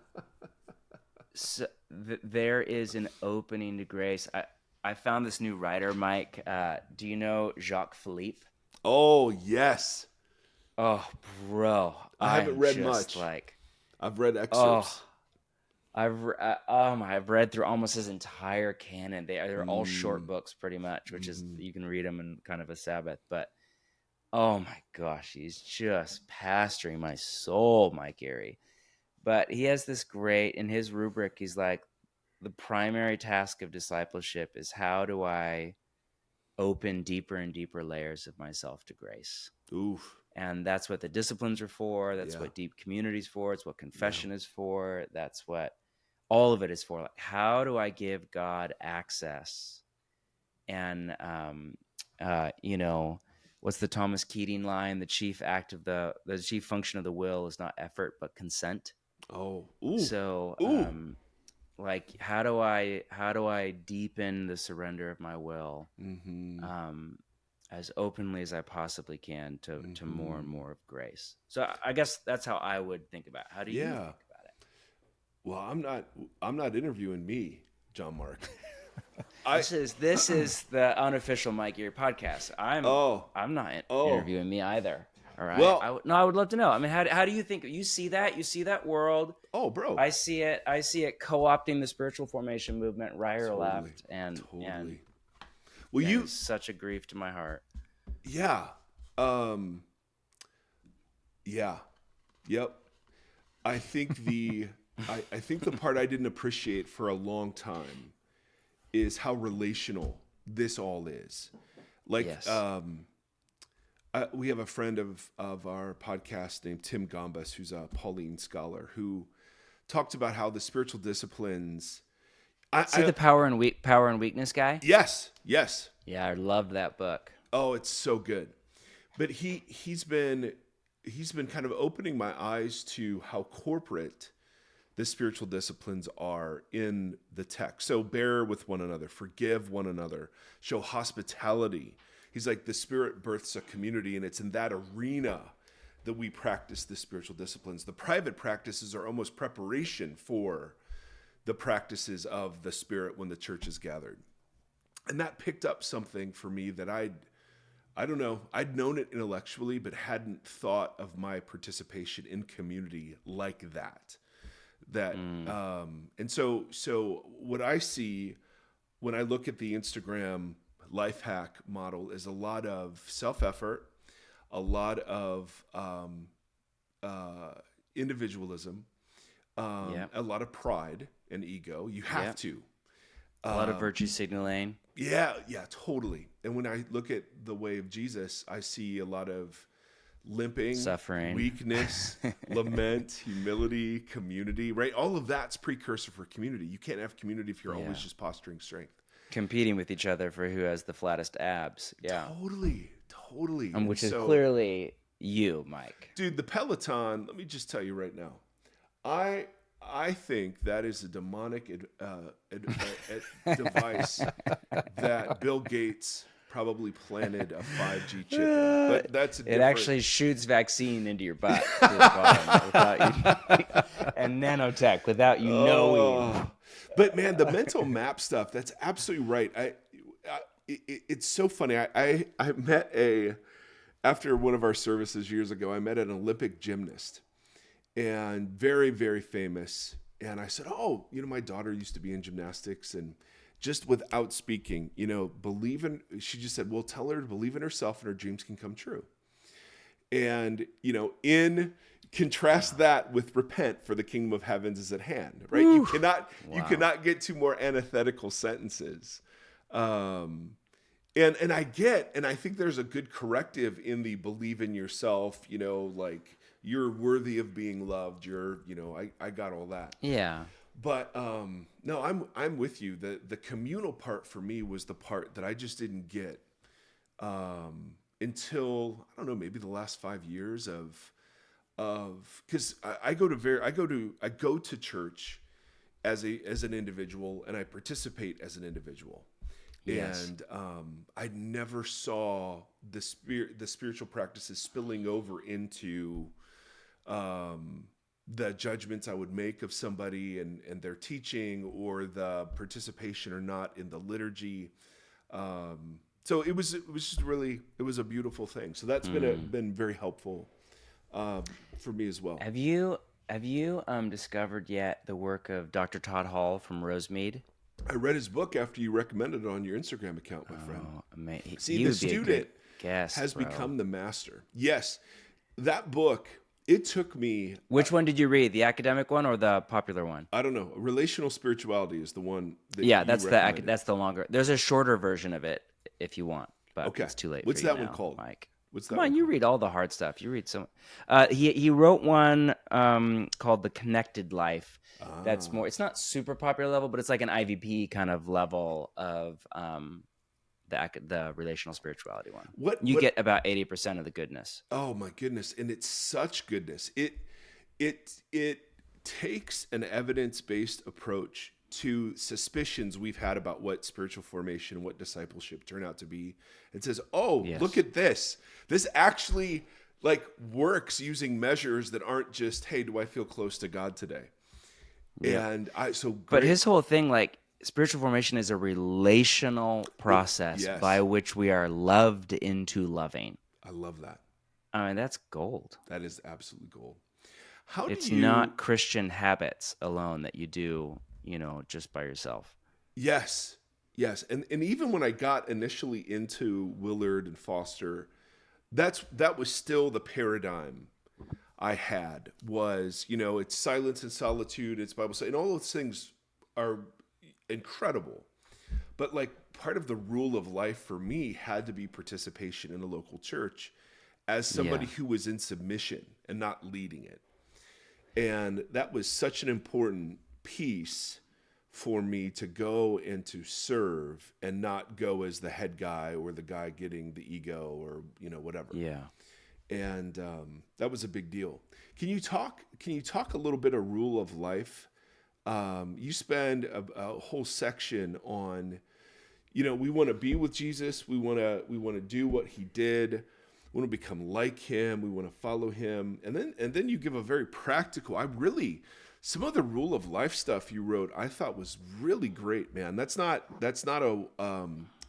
there is an opening to grace. I found this new writer, Mike. Do you know Jacques Philippe? Oh, yes. Oh, bro. I haven't read much. I've read excerpts. I've read through almost his entire canon. They're all short books, pretty much, which is you can read them in kind of a Sabbath. But oh my gosh, he's just pastoring my soul, Mike Erie. But he has this great in his rubric. He's like, the primary task of discipleship is how do I open deeper and deeper layers of myself to grace. Oof. And that's what the disciplines are for. That's what deep community is for. It's what confession is for. That's what all of it is for. Like, how do I give God access? And, what's the Thomas Keating line? The chief function of the will is not effort, but consent. Oh, ooh. So, how do I deepen the surrender of my will? As openly as I possibly can to more and more of grace. So I guess that's how I would think about it. How do you think about it? Well, I'm not interviewing me, John Mark. This is the unofficial Mike Erie podcast. I'm not interviewing me either. All right. Well, I would love to know. I mean, how do you think you see that? You see that world? Oh, bro. I see it co-opting the spiritual formation movement right or left, and well, it's such a grief to my heart. Yeah. Yeah. Yep. I think I think the part I didn't appreciate for a long time is how relational this all is. Like, we have a friend of our podcast named Tim Gombas, who's a Pauline scholar, who talked about how the spiritual disciplines. The Power and Weakness guy? Yes. Yeah, I loved that book. Oh, it's so good. But he's been kind of opening my eyes to how corporate the spiritual disciplines are in the text. So bear with one another, forgive one another, show hospitality. He's like, the Spirit births a community, and it's in that arena that we practice the spiritual disciplines. The private practices are almost preparation for the practices of the Spirit when the church is gathered. And that picked up something for me that I don't know, I'd known it intellectually, but hadn't thought of my participation in community like that. And so what I see when I look at the Instagram life hack model is a lot of self-effort, a lot of individualism, a lot of pride and ego. You have to. A lot of virtue signaling. Yeah, totally. And when I look at the way of Jesus, I see a lot of limping, suffering, weakness, lament, humility, community, right? All of that's precursor for community. You can't have community if you're always just posturing strength. Competing with each other for who has the flattest abs. Yeah. Totally. Which is clearly you, Mike. Dude, the Peloton, let me just tell you right now, I think that is a demonic device that Bill Gates probably planted a 5G chip in. But that's it actually shoots vaccine into your butt to the bottom and nanotech without you knowing. But man, the mental map stuff, that's absolutely right. It's so funny. I met after one of our services years ago, I met an Olympic gymnast and very, very famous. And I said, oh, my daughter used to be in gymnastics, and just without speaking, she just said, well, tell her to believe in herself and her dreams can come true. And, in contrast that with repent, for the kingdom of heavens is at hand, right? Woo. You cannot get two more antithetical sentences. And I think there's a good corrective in the believe in yourself, like you're worthy of being loved. I got all that. Yeah. But no, I'm with you. The communal part for me was the part that I just didn't get until, I don't know, maybe the last 5 years because I go to church as an individual, and I participate as an individual. Yes. And I never saw the spiritual practices spilling over into the judgments I would make of somebody and their teaching, or the participation or not in the liturgy. So it was just really, it was a beautiful thing. So that's been very helpful for me as well. Have you discovered yet the work of Dr. Todd Hall from Rosemead? I read his book after you recommended it on your Instagram account, my friend. Amazing. See, the student has become the master. Yes, that book, it took me... Which one did you read? The academic one or the popular one? I don't know. Relational Spirituality is the one that that's the longer. There's a shorter version of it if you want, but it's too late. What's for you that now, one called, Mike? Come on, you read all the hard stuff. You read some. He wrote one called The Connected Life. That's more. It's not super popular level, but it's like an IVP kind of level of the relational spirituality one. You get about 80% of the goodness. Oh my goodness, and it's such goodness. It takes an evidence-based approach to suspicions we've had about what spiritual formation, what discipleship turn out to be. It says, look at this. This actually works using measures that aren't just, hey, do I feel close to God today? Yeah. And but his whole thing, spiritual formation is a relational process by which we are loved into loving. I love that. I mean, that's gold. That is absolute gold. It's not Christian habits alone that you do, just by yourself. Yes. And even when I got initially into Willard and Foster, that was still the paradigm I had was, it's silence and solitude, it's Bible study, and all those things are incredible. But part of the rule of life for me had to be participation in a local church as somebody who was in submission and not leading it. And that was such an important piece for me to go and to serve and not go as the head guy or the guy getting the ego or, whatever. Yeah. And that was a big deal. Can you talk a little bit of rule of life? You spend a whole section on, we want to be with Jesus. We want to do what he did. We want to become like him. We want to follow him. And then you give a very practical, some of the rule of life stuff you wrote, I thought was really great, man. That's not a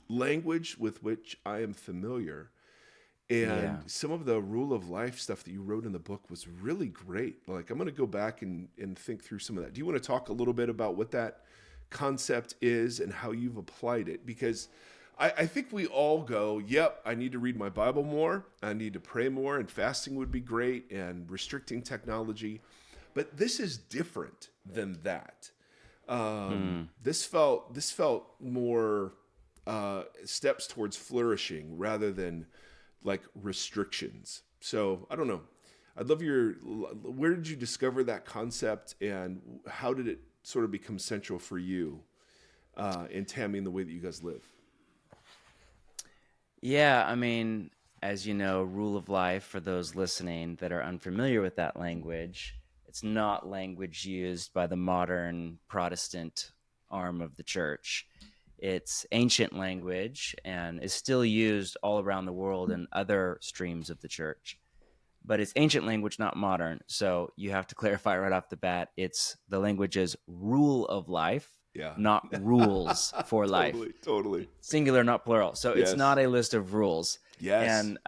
language with which I am familiar. And some of the rule of life stuff that you wrote in the book was really great. I'm going to go back and think through some of that. Do you want to talk a little bit about what that concept is and how you've applied it? Because I think we all go, yep, I need to read my Bible more. I need to pray more, and fasting would be great, and restricting technology. But this is different than that. This felt more steps towards flourishing rather than like restrictions. So I don't know. I'd love where did you discover that concept, and how did it sort of become central for you in Tammy and the way that you guys live? Yeah, I mean, as you know, rule of life, for those listening that are unfamiliar with that language, it's not language used by the modern Protestant arm of the church. It's ancient language and is still used all around the world in other streams of the church. But it's ancient language, not modern. So you have to clarify right off the bat, the language is rule of life, not rules for life. Totally. Singular, not plural. So Yes. it's not a list of rules. Yes. And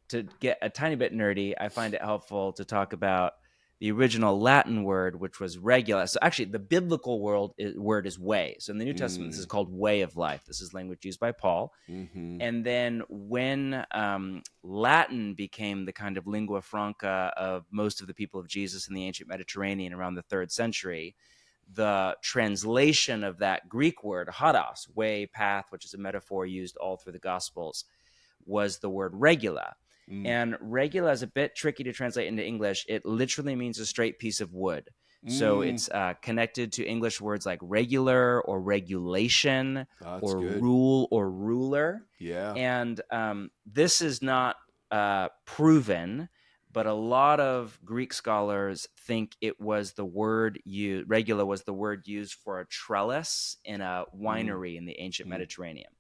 to get a tiny bit nerdy, I find it helpful to talk about the original Latin word, which was regula. So actually, the biblical word is way. So in the New Testament, this is called way of life. This is language used by Paul. Mm-hmm. And then when Latin became the kind of lingua franca of most of the people of Jesus in the ancient Mediterranean around the 3rd century, the translation of that Greek word, hodos, way, path, which is a metaphor used all through the Gospels, was the word regula. And regula is a bit tricky to translate into English. It literally means a straight piece of wood. So it's connected to English words like regular or regulation or good. Rule or ruler. Yeah. And this is not proven, but a lot of Greek scholars think it was the word used, regula was the word used for a trellis in a winery in the ancient Mediterranean.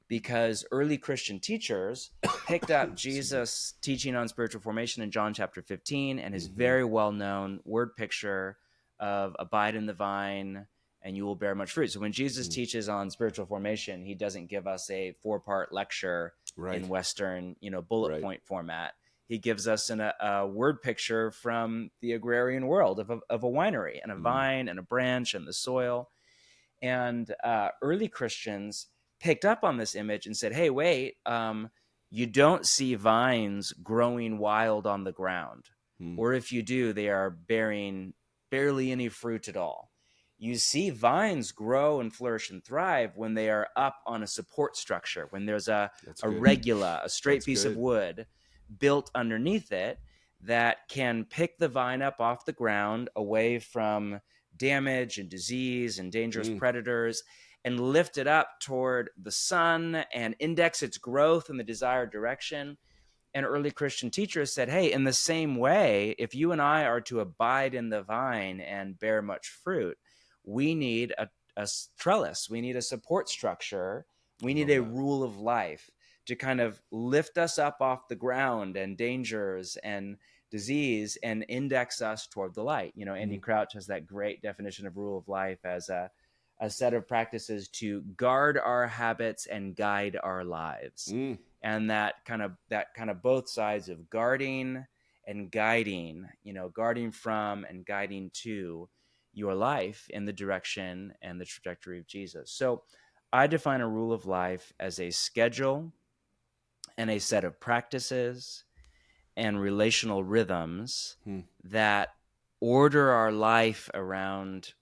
Because early Christian teachers picked up Jesus' teaching on spiritual formation in John chapter 15 and his very well-known word picture of abide in the vine and you will bear much fruit. So when Jesus teaches on spiritual formation, he doesn't give us a 4-part lecture in Western, bullet point format. He gives us a word picture from the agrarian world of a winery and a vine and a branch and the soil. And early Christians picked up on this image and said, hey, wait, you don't see vines growing wild on the ground. Or if you do, they are bearing barely any fruit at all. You see vines grow and flourish and thrive when they are up on a support structure, when there's a regula, a straight piece of wood built underneath it that can pick the vine up off the ground away from damage and disease and dangerous predators and lift it up toward the sun and index its growth in the desired direction. And early Christian teachers said, hey, in the same way, if you and I are to abide in the vine and bear much fruit, we need a trellis. We need a support structure. We need a rule of life to kind of lift us up off the ground and dangers and disease and index us toward the light. Andy Crouch has that great definition of rule of life as a set of practices to guard our habits and guide our lives. And that kind of both sides of guarding and guiding, guarding from and guiding to your life in the direction and the trajectory of Jesus. So I define a rule of life as a schedule and a set of practices and relational rhythms that order our life around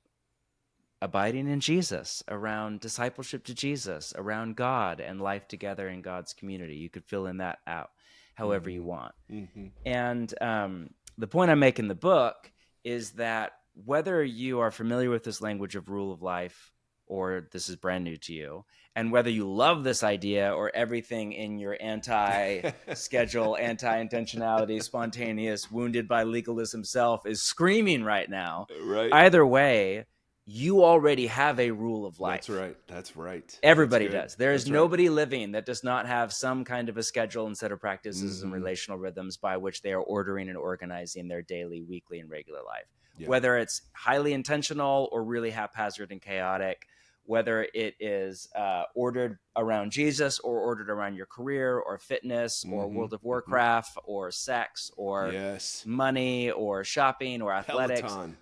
abiding in Jesus, around discipleship to Jesus, around God and life together in God's community. You could fill in that out however you want. And the point I make in the book is that whether you are familiar with this language of rule of life or this is brand new to you, and whether you love this idea or everything in your anti-schedule, anti-intentionality, spontaneous, wounded by legalism self is screaming right now, either way, you already have a rule of life. That's right. Everybody does. There is nobody living that does not have some kind of a schedule and set of practices and relational rhythms by which they are ordering and organizing their daily, weekly, and regular life. Whether it's highly intentional or really haphazard and chaotic, whether it is ordered around Jesus or ordered around your career or fitness or World of Warcraft or sex or money or shopping or athletics. Peloton.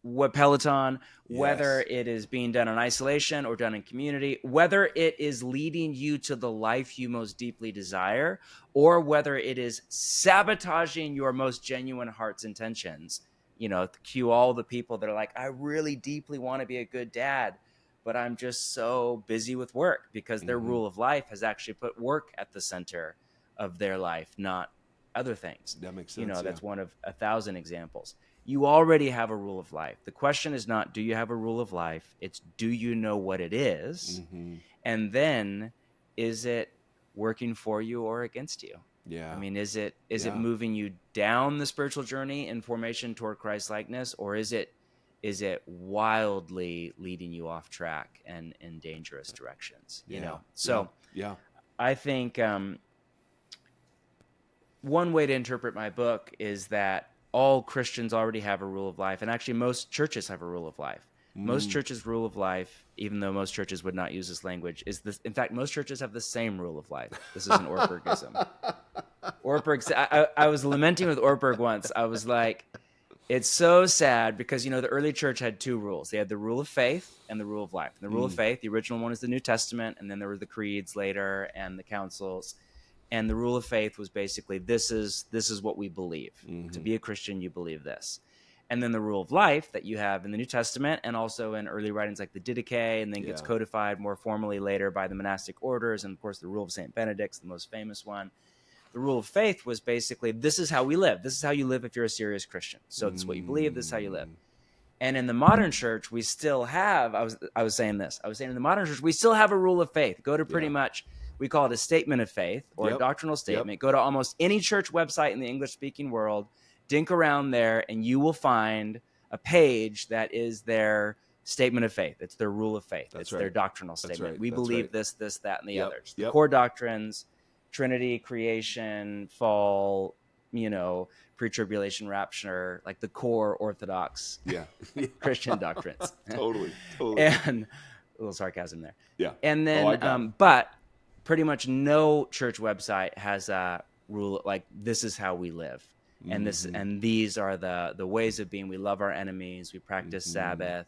what Peloton, whether Yes. it is being done in isolation or done in community, whether it is leading you to the life you most deeply desire, or whether it is sabotaging your most genuine heart's intentions. You know, cue all the people that are like, I really deeply want to be a good dad, but I'm just so busy with work, because their rule of life has actually put work at the center of their life, not other things. That makes sense. You know, yeah. that's one of 1,000 examples. You already have a rule of life. The question is not, do you have a rule of life? It's, do you know what it is? Mm-hmm. And then, is it working for you or against you? Yeah. I mean, is it Yeah. moving you down the spiritual journey in formation toward Christ-likeness, or is it wildly leading you off track and in dangerous directions? You know, so yeah. I think one way to interpret my book is that all Christians already have a rule of life, and actually most churches have a rule of life. Most churches' rule of life, even though most churches would not use this language, is this. In fact, most churches have the same rule of life. This is an Ortbergism. Ortberg. I was lamenting with Ortberg once. I was like, it's so sad because, you know, the early church had two rules. They had the rule of faith and the rule of life. And the rule of faith, the original one is the New Testament, and then there were the creeds later and the councils. And the rule of faith was basically, this is what we believe. To be a Christian, you believe this. And then the rule of life that you have in the New Testament and also in early writings like the Didache, and then gets codified more formally later by the monastic orders. And of course, the rule of St. Benedict's, the most famous one. The rule of faith was basically, this is how we live. This is how you live if you're a serious Christian. So this is what you believe. This is how you live. And in the modern church, we still have, I was saying in the modern church, we still have a rule of faith. Go to pretty much, we call it a statement of faith or a doctrinal statement. Go to almost any church website in the English-speaking world, dink around there, and you will find a page that is their statement of faith. It's their rule of faith. It's their doctrinal statement. We believe this, that, and the others. The core doctrines, Trinity, creation, fall, you know, pre-tribulation rapture, like the core Orthodox Christian doctrines. Totally. And a little sarcasm there. Yeah. And then, but pretty much no church website has a rule like, this is how we live. And this, and these are the ways of being. We love our enemies. We practice Sabbath.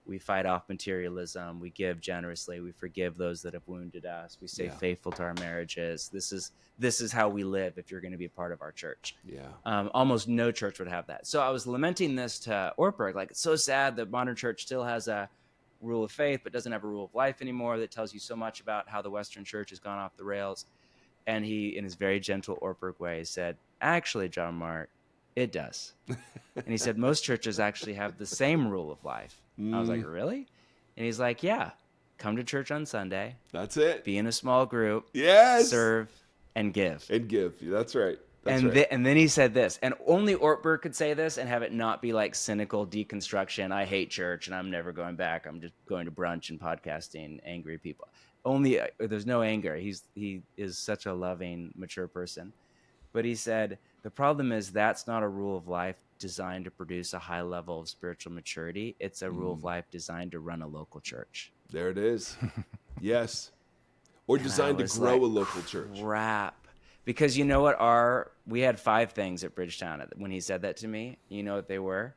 We fight off materialism. We give generously. We forgive those that have wounded us. We stay faithful to our marriages. This is how we live if you're going to be a part of our church. Yeah. Almost no church would have that. So I was lamenting this to Ortberg. Like, it's so sad that modern church still has a rule of faith, but doesn't have a rule of life anymore that tells you so much about how the Western church has gone off the rails. And he, in his very gentle Ortberg way, said, actually, John Mark, it does. And he said, most churches actually have the same rule of life. I was like, really? And he's like, yeah, come to church on Sunday. That's it. Be in a small group. Yes. Serve and give. And give. That's right. And then he said this, and only Ortberg could say this and have it not be like cynical deconstruction. I hate church and I'm never going back. I'm just going to brunch and podcasting angry people. Only there's no anger. He is such a loving, mature person. But he said, the problem is that's not a rule of life designed to produce a high level of spiritual maturity. It's a rule of life designed to run a local church. There it is. Yes. Or designed to grow a local church. Crap. Because you know what? We had 5 things at Bridgetown when he said that to me. You know what they were?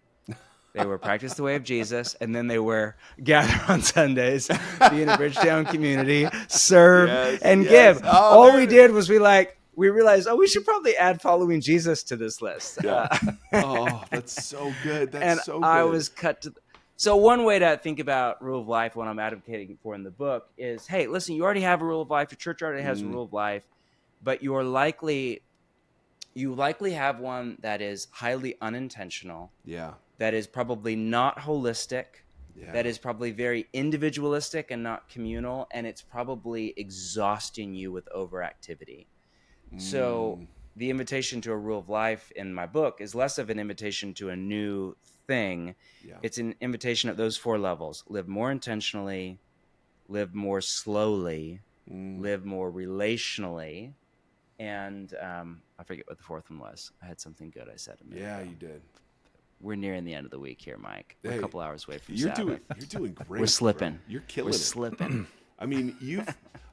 They were practice the way of Jesus, and then they were gather on Sundays, be in a Bridgetown community, serve, and give. Oh, all we did was we realized, we should probably add following Jesus to this list. Yeah. Oh, that's so good. That's so good. I was cut to... So one way to think about rule of life, what I'm advocating for in the book, is, hey, listen, you already have a rule of life. Your church already has a rule of life, but you likely have one that is highly unintentional. Yeah. That is probably not holistic. Yeah. That is probably very individualistic and not communal, and it's probably exhausting you with overactivity. So the invitation to a rule of life in my book is less of an invitation to a new thing. Yeah. It's an invitation at those 4 levels. Live more intentionally, live more slowly, live more relationally, and I forget what the 4th one was. I had something good I said a minute ago. You did. We're nearing the end of the week here, Mike. We're a couple hours away from you're Sabbath. You're doing great. We're slipping. Bro. You're killing it. We're slipping. I mean,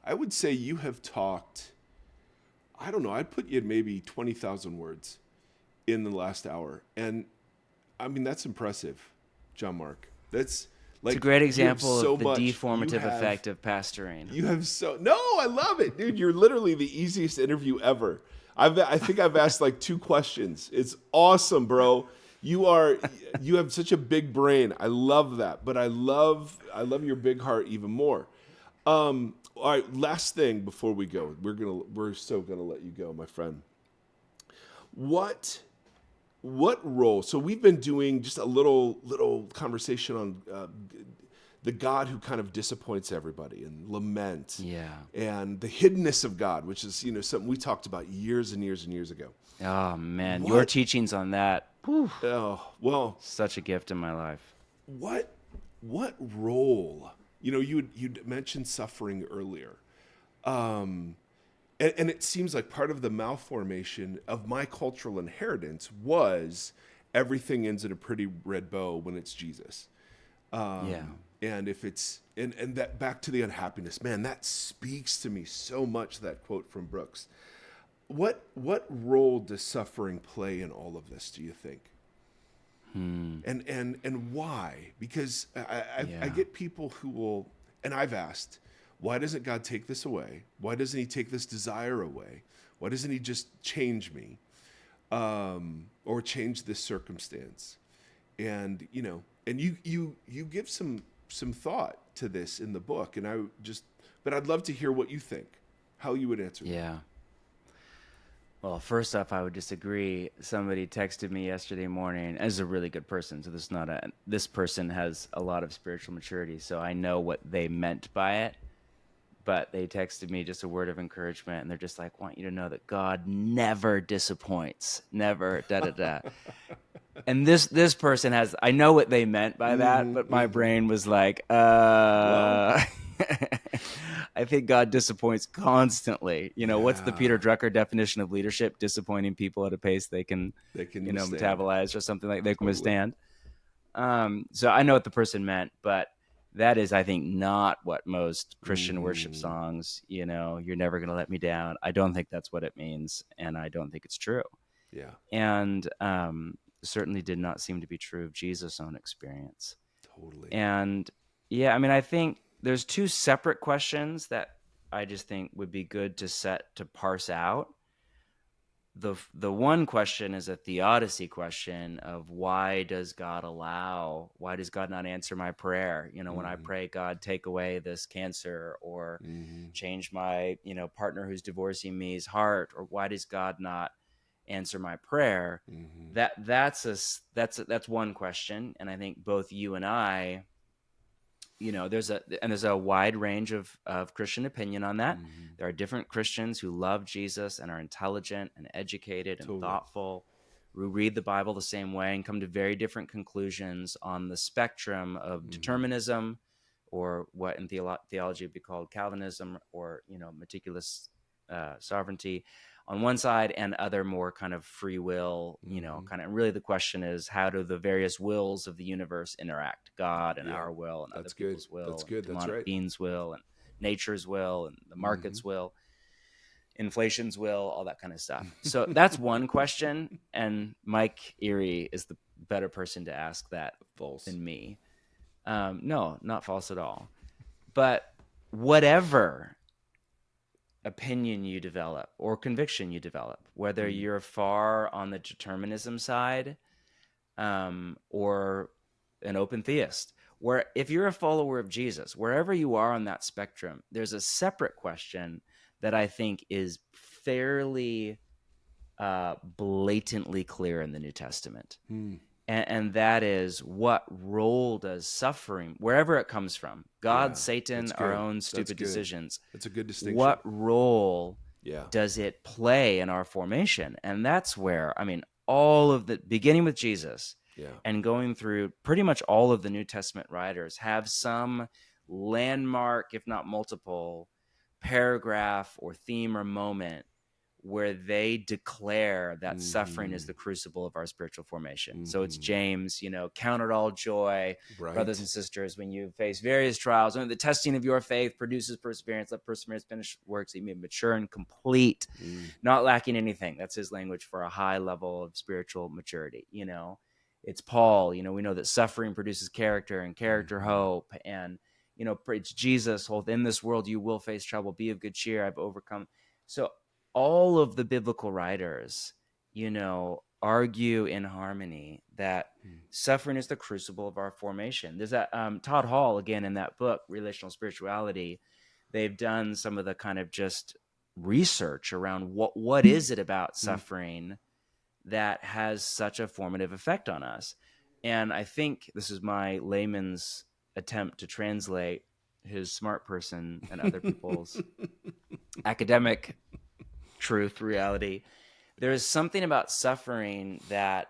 I would say you have talked, I don't know, I'd put you at maybe 20,000 words in the last hour. And I mean, that's impressive. John Mark. That's like it's a great you have example so of the much. deformative effect of pastoring. You have no, I love it, dude. You're literally the easiest interview ever. I think I've asked like 2 questions. It's awesome, bro. You have such a big brain. I love that, but I love your big heart even more. All right, last thing before we go, we're so gonna let you go, my friend. What role? So we've been doing just a little conversation on the God who kind of disappoints everybody, and lament, and the hiddenness of God, which is something we talked about years and years and years ago. Oh man, your teachings on that. Whew, Oh well, such a gift in my life. What role? You'd mentioned suffering earlier, and it seems like part of the malformation of my cultural inheritance was everything ends in a pretty red bow when it's Jesus. And if it's and that back to the unhappiness, man, that speaks to me so much. That quote from Brooks. What role does suffering play in all of this, do you think? And why? Because I get people who will, and I've asked, why doesn't God take this away? Why doesn't he take this desire away? Why doesn't he just change me? Or change this circumstance? And you give some thought to this in the book, and but I'd love to hear what you think, how you would answer that. Yeah. Well, first off, I would disagree. Somebody texted me yesterday morning, as a really good person, so this person has a lot of spiritual maturity, so I know what they meant by it. But they texted me just a word of encouragement, and they're just like, want you to know that God never disappoints, never da-da-da. And this person has, I know what they meant by that, but my brain was like, well. I think God disappoints constantly. What's the Peter Drucker definition of leadership? Disappointing people at a pace they can metabolize, or something like they can withstand. So I know what the person meant, but that is, I think, not what most Christian worship songs, you're never going to let me down. I don't think that's what it means, and I don't think it's true. Yeah. And certainly did not seem to be true of Jesus' own experience. Totally. And I think there's 2 separate questions that I just think would be good to parse out. The one question is a Theodicy question of why does God not answer my prayer? When I pray, God, take away this cancer, or change my, partner who's divorcing me's heart, or why does God not answer my prayer? That's one question. And I think both you and I, there's a wide range of Christian opinion on that. There are different Christians who love Jesus and are intelligent and educated and thoughtful, who read the Bible the same way and come to very different conclusions on the spectrum of determinism, or what in theology would be called Calvinism, or meticulous sovereignty on one side, and other more kind of free will, kind of, really the question is, how do the various wills of the universe interact? God and our will, and other people's will. That's good. That's right. Beings' will, and nature's will, and the market's will, inflation's will, all that kind of stuff. So that's one question, and Mike Erie is the better person to ask that than me. No, not false at all. But whatever opinion you develop or conviction you develop, whether you're far on the determinism side, or an open theist, where if you're a follower of Jesus, wherever you are on that spectrum, there's a separate question that I think is fairly blatantly clear in the New Testament. And that is, what role does suffering, wherever it comes from, God, Satan, our own stupid decisions. That's a good distinction. What role does it play in our formation? And that's where, all of the, beginning with Jesus and going through pretty much all of the New Testament writers, have some landmark, if not multiple, paragraph or theme or moment where they declare that suffering is the crucible of our spiritual formation. So it's James, count it all joy, brothers and sisters, when you face various trials. And the testing of your faith produces perseverance. Let perseverance finish works, that you may be mature and complete, not lacking anything. That's his language for a high level of spiritual maturity, it's Paul. We know that suffering produces character, and character hope, and it's Jesus. Well, in this world you will face trouble. Be of good cheer. I've overcome. So all of the biblical writers, argue in harmony that suffering is the crucible of our formation. There's that Todd Hall, again, in that book, Relational Spirituality, they've done some of the kind of just research around what is it about suffering that has such a formative effect on us. And I think this is my layman's attempt to translate his smart person and other people's academic truth, reality. There is something about suffering that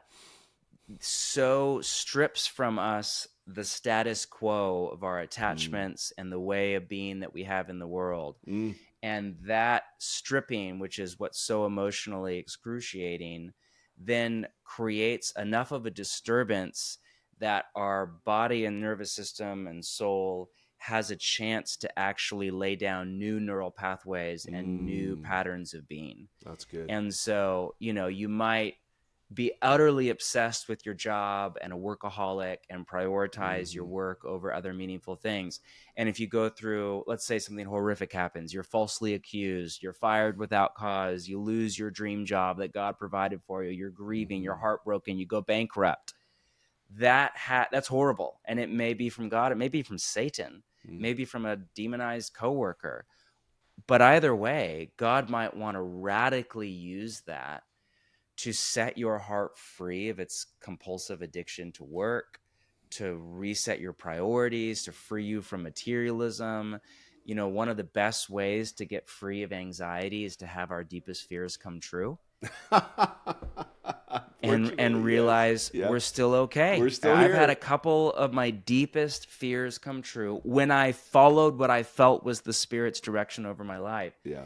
so strips from us the status quo of our attachments and the way of being that we have in the world. And that stripping, which is what's so emotionally excruciating, then creates enough of a disturbance that our body and nervous system and soul has a chance to actually lay down new neural pathways and new patterns of being. That's good. And so, you might be utterly obsessed with your job and a workaholic and prioritize your work over other meaningful things. And if you go through, let's say something horrific happens, you're falsely accused, you're fired without cause, you lose your dream job that God provided for you, you're grieving, you're heartbroken, you go bankrupt. That's horrible. And it may be from God, it may be from Satan, maybe from a demonized coworker. But either way, God might want to radically use that to set your heart free of its compulsive addiction to work, to reset your priorities, to free you from materialism. One of the best ways to get free of anxiety is to have our deepest fears come true. and realize we're still okay. We're still I've here. had a couple of my deepest fears come true when I followed what I felt was the Spirit's direction over my life. Yeah.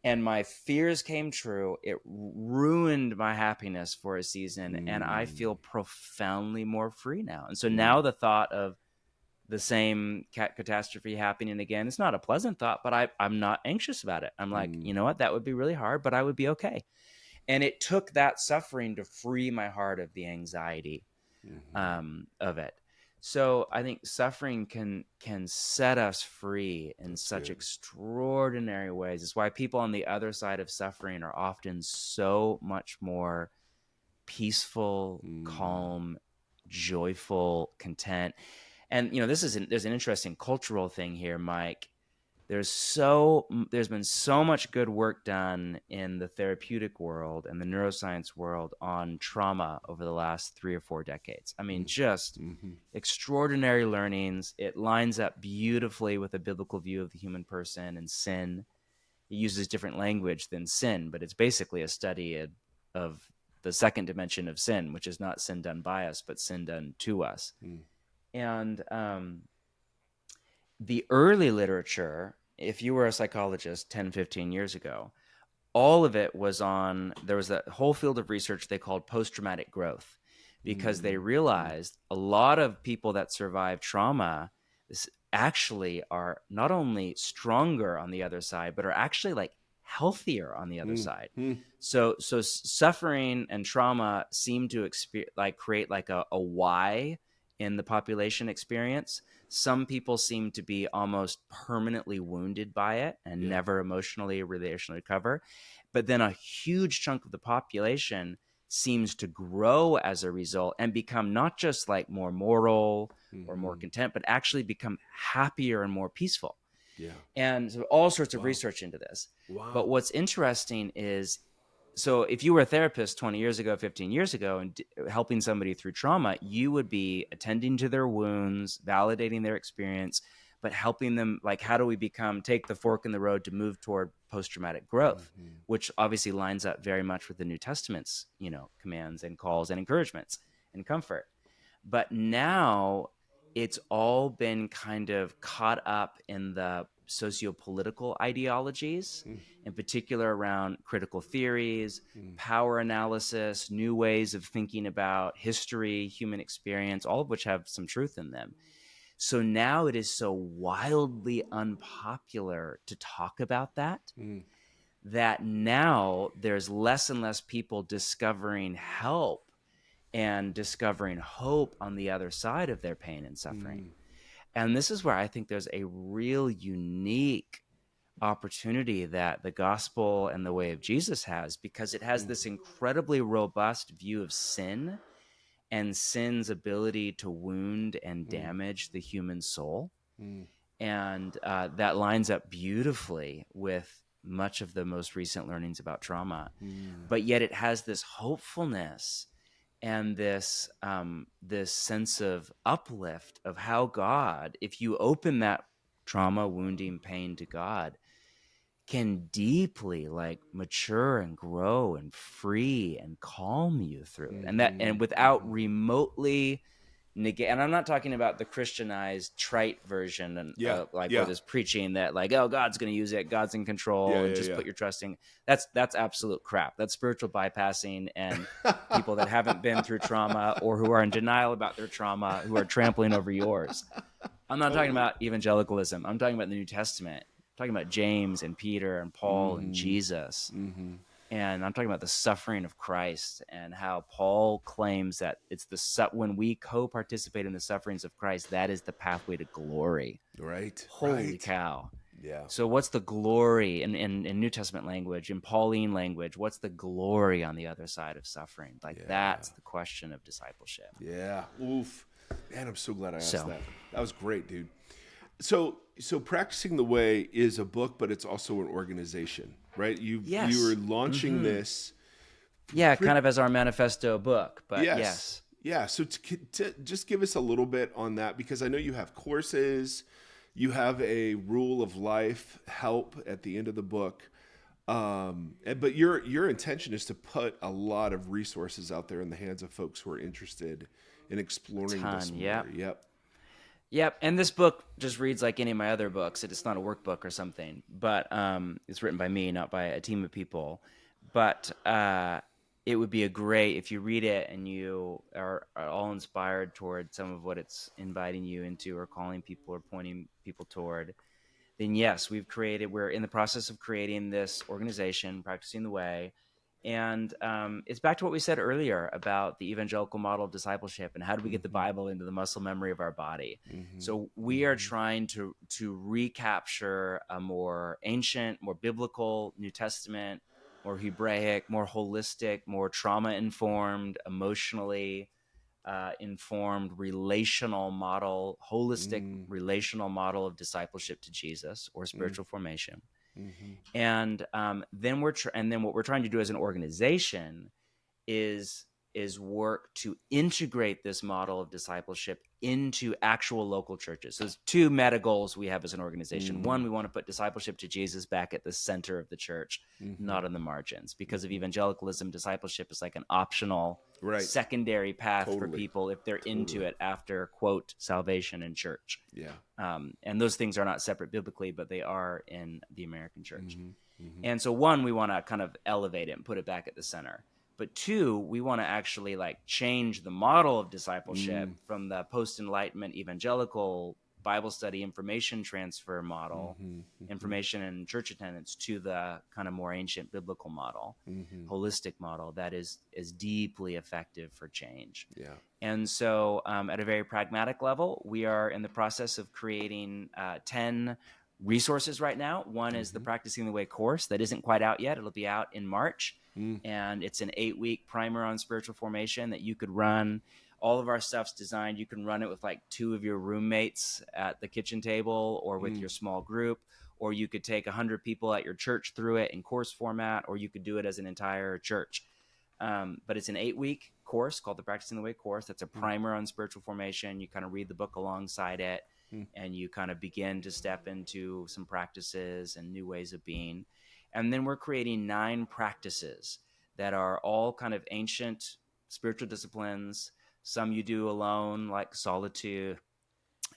And my fears came true. It ruined my happiness for a season, and I feel profoundly more free now. And so now the thought of the same catastrophe happening again, it's not a pleasant thought, but I'm not anxious about it. I'm like, you know what? That would be really hard, but I would be okay. And it took that suffering to free my heart of the anxiety of it. So I think suffering can set us free in such extraordinary ways. It's why people on the other side of suffering are often so much more peaceful, calm, joyful, content. And there's an interesting cultural thing here, Mike. There's been so much good work done in the therapeutic world and the neuroscience world on trauma over the last 3 or 4 decades. I mean, just extraordinary learnings. It lines up beautifully with a biblical view of the human person and sin. It uses different language than sin, but it's basically a study of the second dimension of sin, which is not sin done by us, but sin done to us. And the early literature, if you were a psychologist 10, 15 years ago, all of it was there was a whole field of research they called post-traumatic growth, because they realized a lot of people that survive trauma actually are not only stronger on the other side, but are actually like healthier on the other side. So suffering and trauma seem to create like a Y in the population experience. Some people seem to be almost permanently wounded by it and never emotionally or relationally recover. But then a huge chunk of the population seems to grow as a result and become not just like more moral or more content, but actually become happier and more peaceful. Yeah. And so all sorts of research into this. Wow. But what's interesting is, so if you were a therapist 20 years ago, 15 years ago, and helping somebody through trauma, you would be attending to their wounds, validating their experience, but helping them, like, how do we take the fork in the road to move toward post-traumatic growth, which obviously lines up very much with the New Testament's, commands and calls and encouragements and comfort. But now it's all been kind of caught up in the socio-political ideologies, in particular around critical theories, power analysis, new ways of thinking about history, human experience, all of which have some truth in them. So now it is so wildly unpopular to talk about that, that now there's less and less people discovering help and discovering hope on the other side of their pain and suffering. And this is where I think there's a real unique opportunity that the gospel and the way of Jesus has, because it has this incredibly robust view of sin and sin's ability to wound and damage the human soul. And that lines up beautifully with much of the most recent learnings about trauma. But yet it has this hopefulness and this this sense of uplift of how God, if you open that trauma, wounding, pain to God, can deeply like mature and grow and free and calm you through it. And that, and without remotely negate. And I'm not talking about the Christianized trite version and where there's preaching that like, oh, God's going to use it, God's in control, and just put your trust in. That's absolute crap. That's spiritual bypassing, and people that haven't been through trauma or who are in denial about their trauma, who are trampling over yours. I'm not talking about evangelicalism. I'm talking about the New Testament. I'm talking about James and Peter and Paul and Jesus. And I'm talking about the suffering of Christ and how Paul claims that it's when we co-participate in the sufferings of Christ, that is the pathway to glory. Right. Holy cow. Yeah. So what's the glory in New Testament language, in Pauline language, what's the glory on the other side of suffering? Like that's the question of discipleship. Yeah. Oof. Man, I'm so glad I asked that. That was great, dude. So Practicing the Way is a book, but it's also an organization, right? You were launching this. Yeah, kind of as our manifesto book, but yes. Yeah, so to just give us a little bit on that, because I know you have courses, you have a rule of life help at the end of the book, but your intention is to put a lot of resources out there in the hands of folks who are interested in exploring this more. Yep, and this book just reads like any of my other books. It's not a workbook or something, but it's written by me, not by a team of people. But it would be if you read it and you are all inspired toward some of what it's inviting you into or calling people or pointing people toward, then yes, we're in the process of creating this organization, Practicing the Way. And it's back to what we said earlier about the evangelical model of discipleship and how do we get the Bible into the muscle memory of our body. So we are trying to recapture a more ancient, more biblical New Testament, more Hebraic, more holistic, more trauma-informed, emotionally informed relational model, holistic relational model of discipleship to Jesus or spiritual formation. And then what we're trying to do as an organization is work to integrate this model of discipleship into actual local churches. So there's two meta goals we have as an organization. One, we want to put discipleship to Jesus back at the center of the church, not on the margins. Because of evangelicalism, discipleship is like an optional secondary path for people if they're into it after, quote, salvation in church. And those things are not separate biblically, but they are in the American church. And so one, we want to kind of elevate it and put it back at the center. But two, we want to actually like change the model of discipleship from the post-Enlightenment evangelical Bible study information transfer model, information and church attendance, to the kind of more ancient biblical model, holistic model that is deeply effective for change. And so at a very pragmatic level, we are in the process of creating 10 resources right now. One is the Practicing the Way course that isn't quite out yet. It'll be out in March. And it's an 8-week primer on spiritual formation that you could run. All of our stuff's designed. You can run it with like 2 of your roommates at the kitchen table or with your small group, or you could take 100 people at your church through it in course format, or you could do it as an entire church. But it's an 8-week course called the Practicing the Way course. That's a primer on spiritual formation. You kind of read the book alongside it, and you kind of begin to step into some practices and new ways of being. And then we're creating 9 practices that are all kind of ancient spiritual disciplines. Some you do alone, like solitude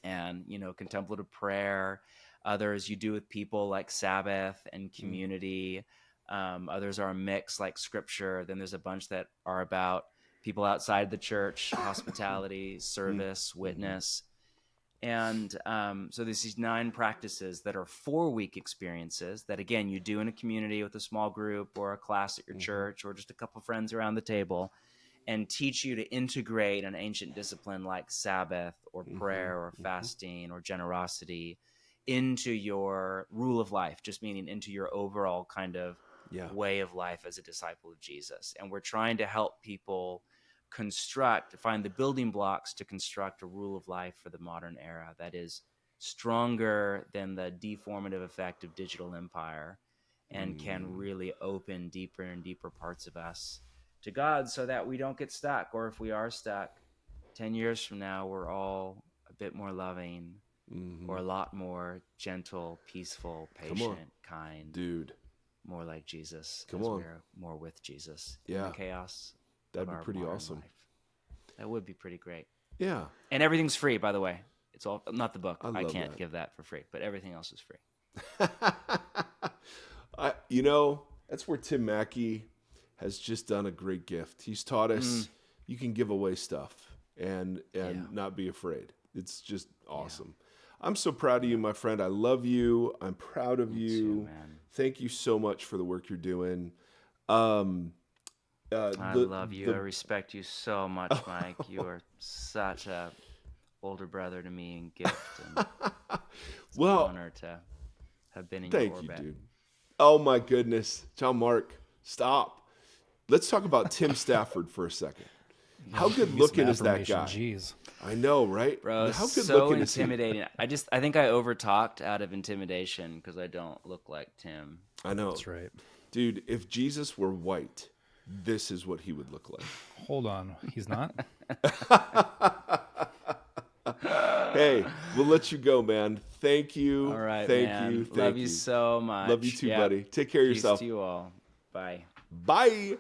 and, contemplative prayer. Others you do with people, like Sabbath and community. Others are a mix, like scripture. Then there's a bunch that are about people outside the church, hospitality, service, witness. And so there's these 9 practices that are 4-week experiences that, again, you do in a community with a small group or a class at your church or just a couple friends around the table. and teach you to integrate an ancient discipline like Sabbath or prayer or fasting or generosity into your rule of life, just meaning into your overall kind of way of life as a disciple of Jesus. And we're trying to help people find the building blocks to construct a rule of life for the modern era that is stronger than the deformative effect of digital empire and can really open deeper and deeper parts of us to God so that we don't get stuck. Or if we are stuck, 10 years from now, we're all a bit more loving or a lot more gentle, peaceful, patient, kind. Dude. More like Jesus. We're more with Jesus. Yeah. In the chaos. That'd be pretty awesome. Life. That would be pretty great. Yeah. And everything's free, by the way. It's all not the book. I can't that. give that for free, but everything else is free. That's where Tim Mackey has just done a great gift. He's taught us you can give away stuff and not be afraid. It's just awesome. Yeah. I'm so proud of you, my friend. I love you. I'm proud of you. Too, man. Thank you so much for the work you're doing. I love you. I respect you so much, Mike. You are such a older brother to me in gift. And it's an honor to have been in your orbit. Thank you, dude. Oh, my goodness. John Mark, stop. Let's talk about Tim Stafford for a second. How good looking is that guy? Jeez. I know, right? Bro, how good so looking intimidating. Is he? I think I overtalked out of intimidation because I don't look like Tim. I know. That's right. Dude, if Jesus were white, this is what he would look like. Hold on. He's not? Hey, we'll let you go, man. Thank you. All right, Thank man. you. Love you so much. Love you too, buddy. Take care of Peace yourself. to you all. Bye. Bye.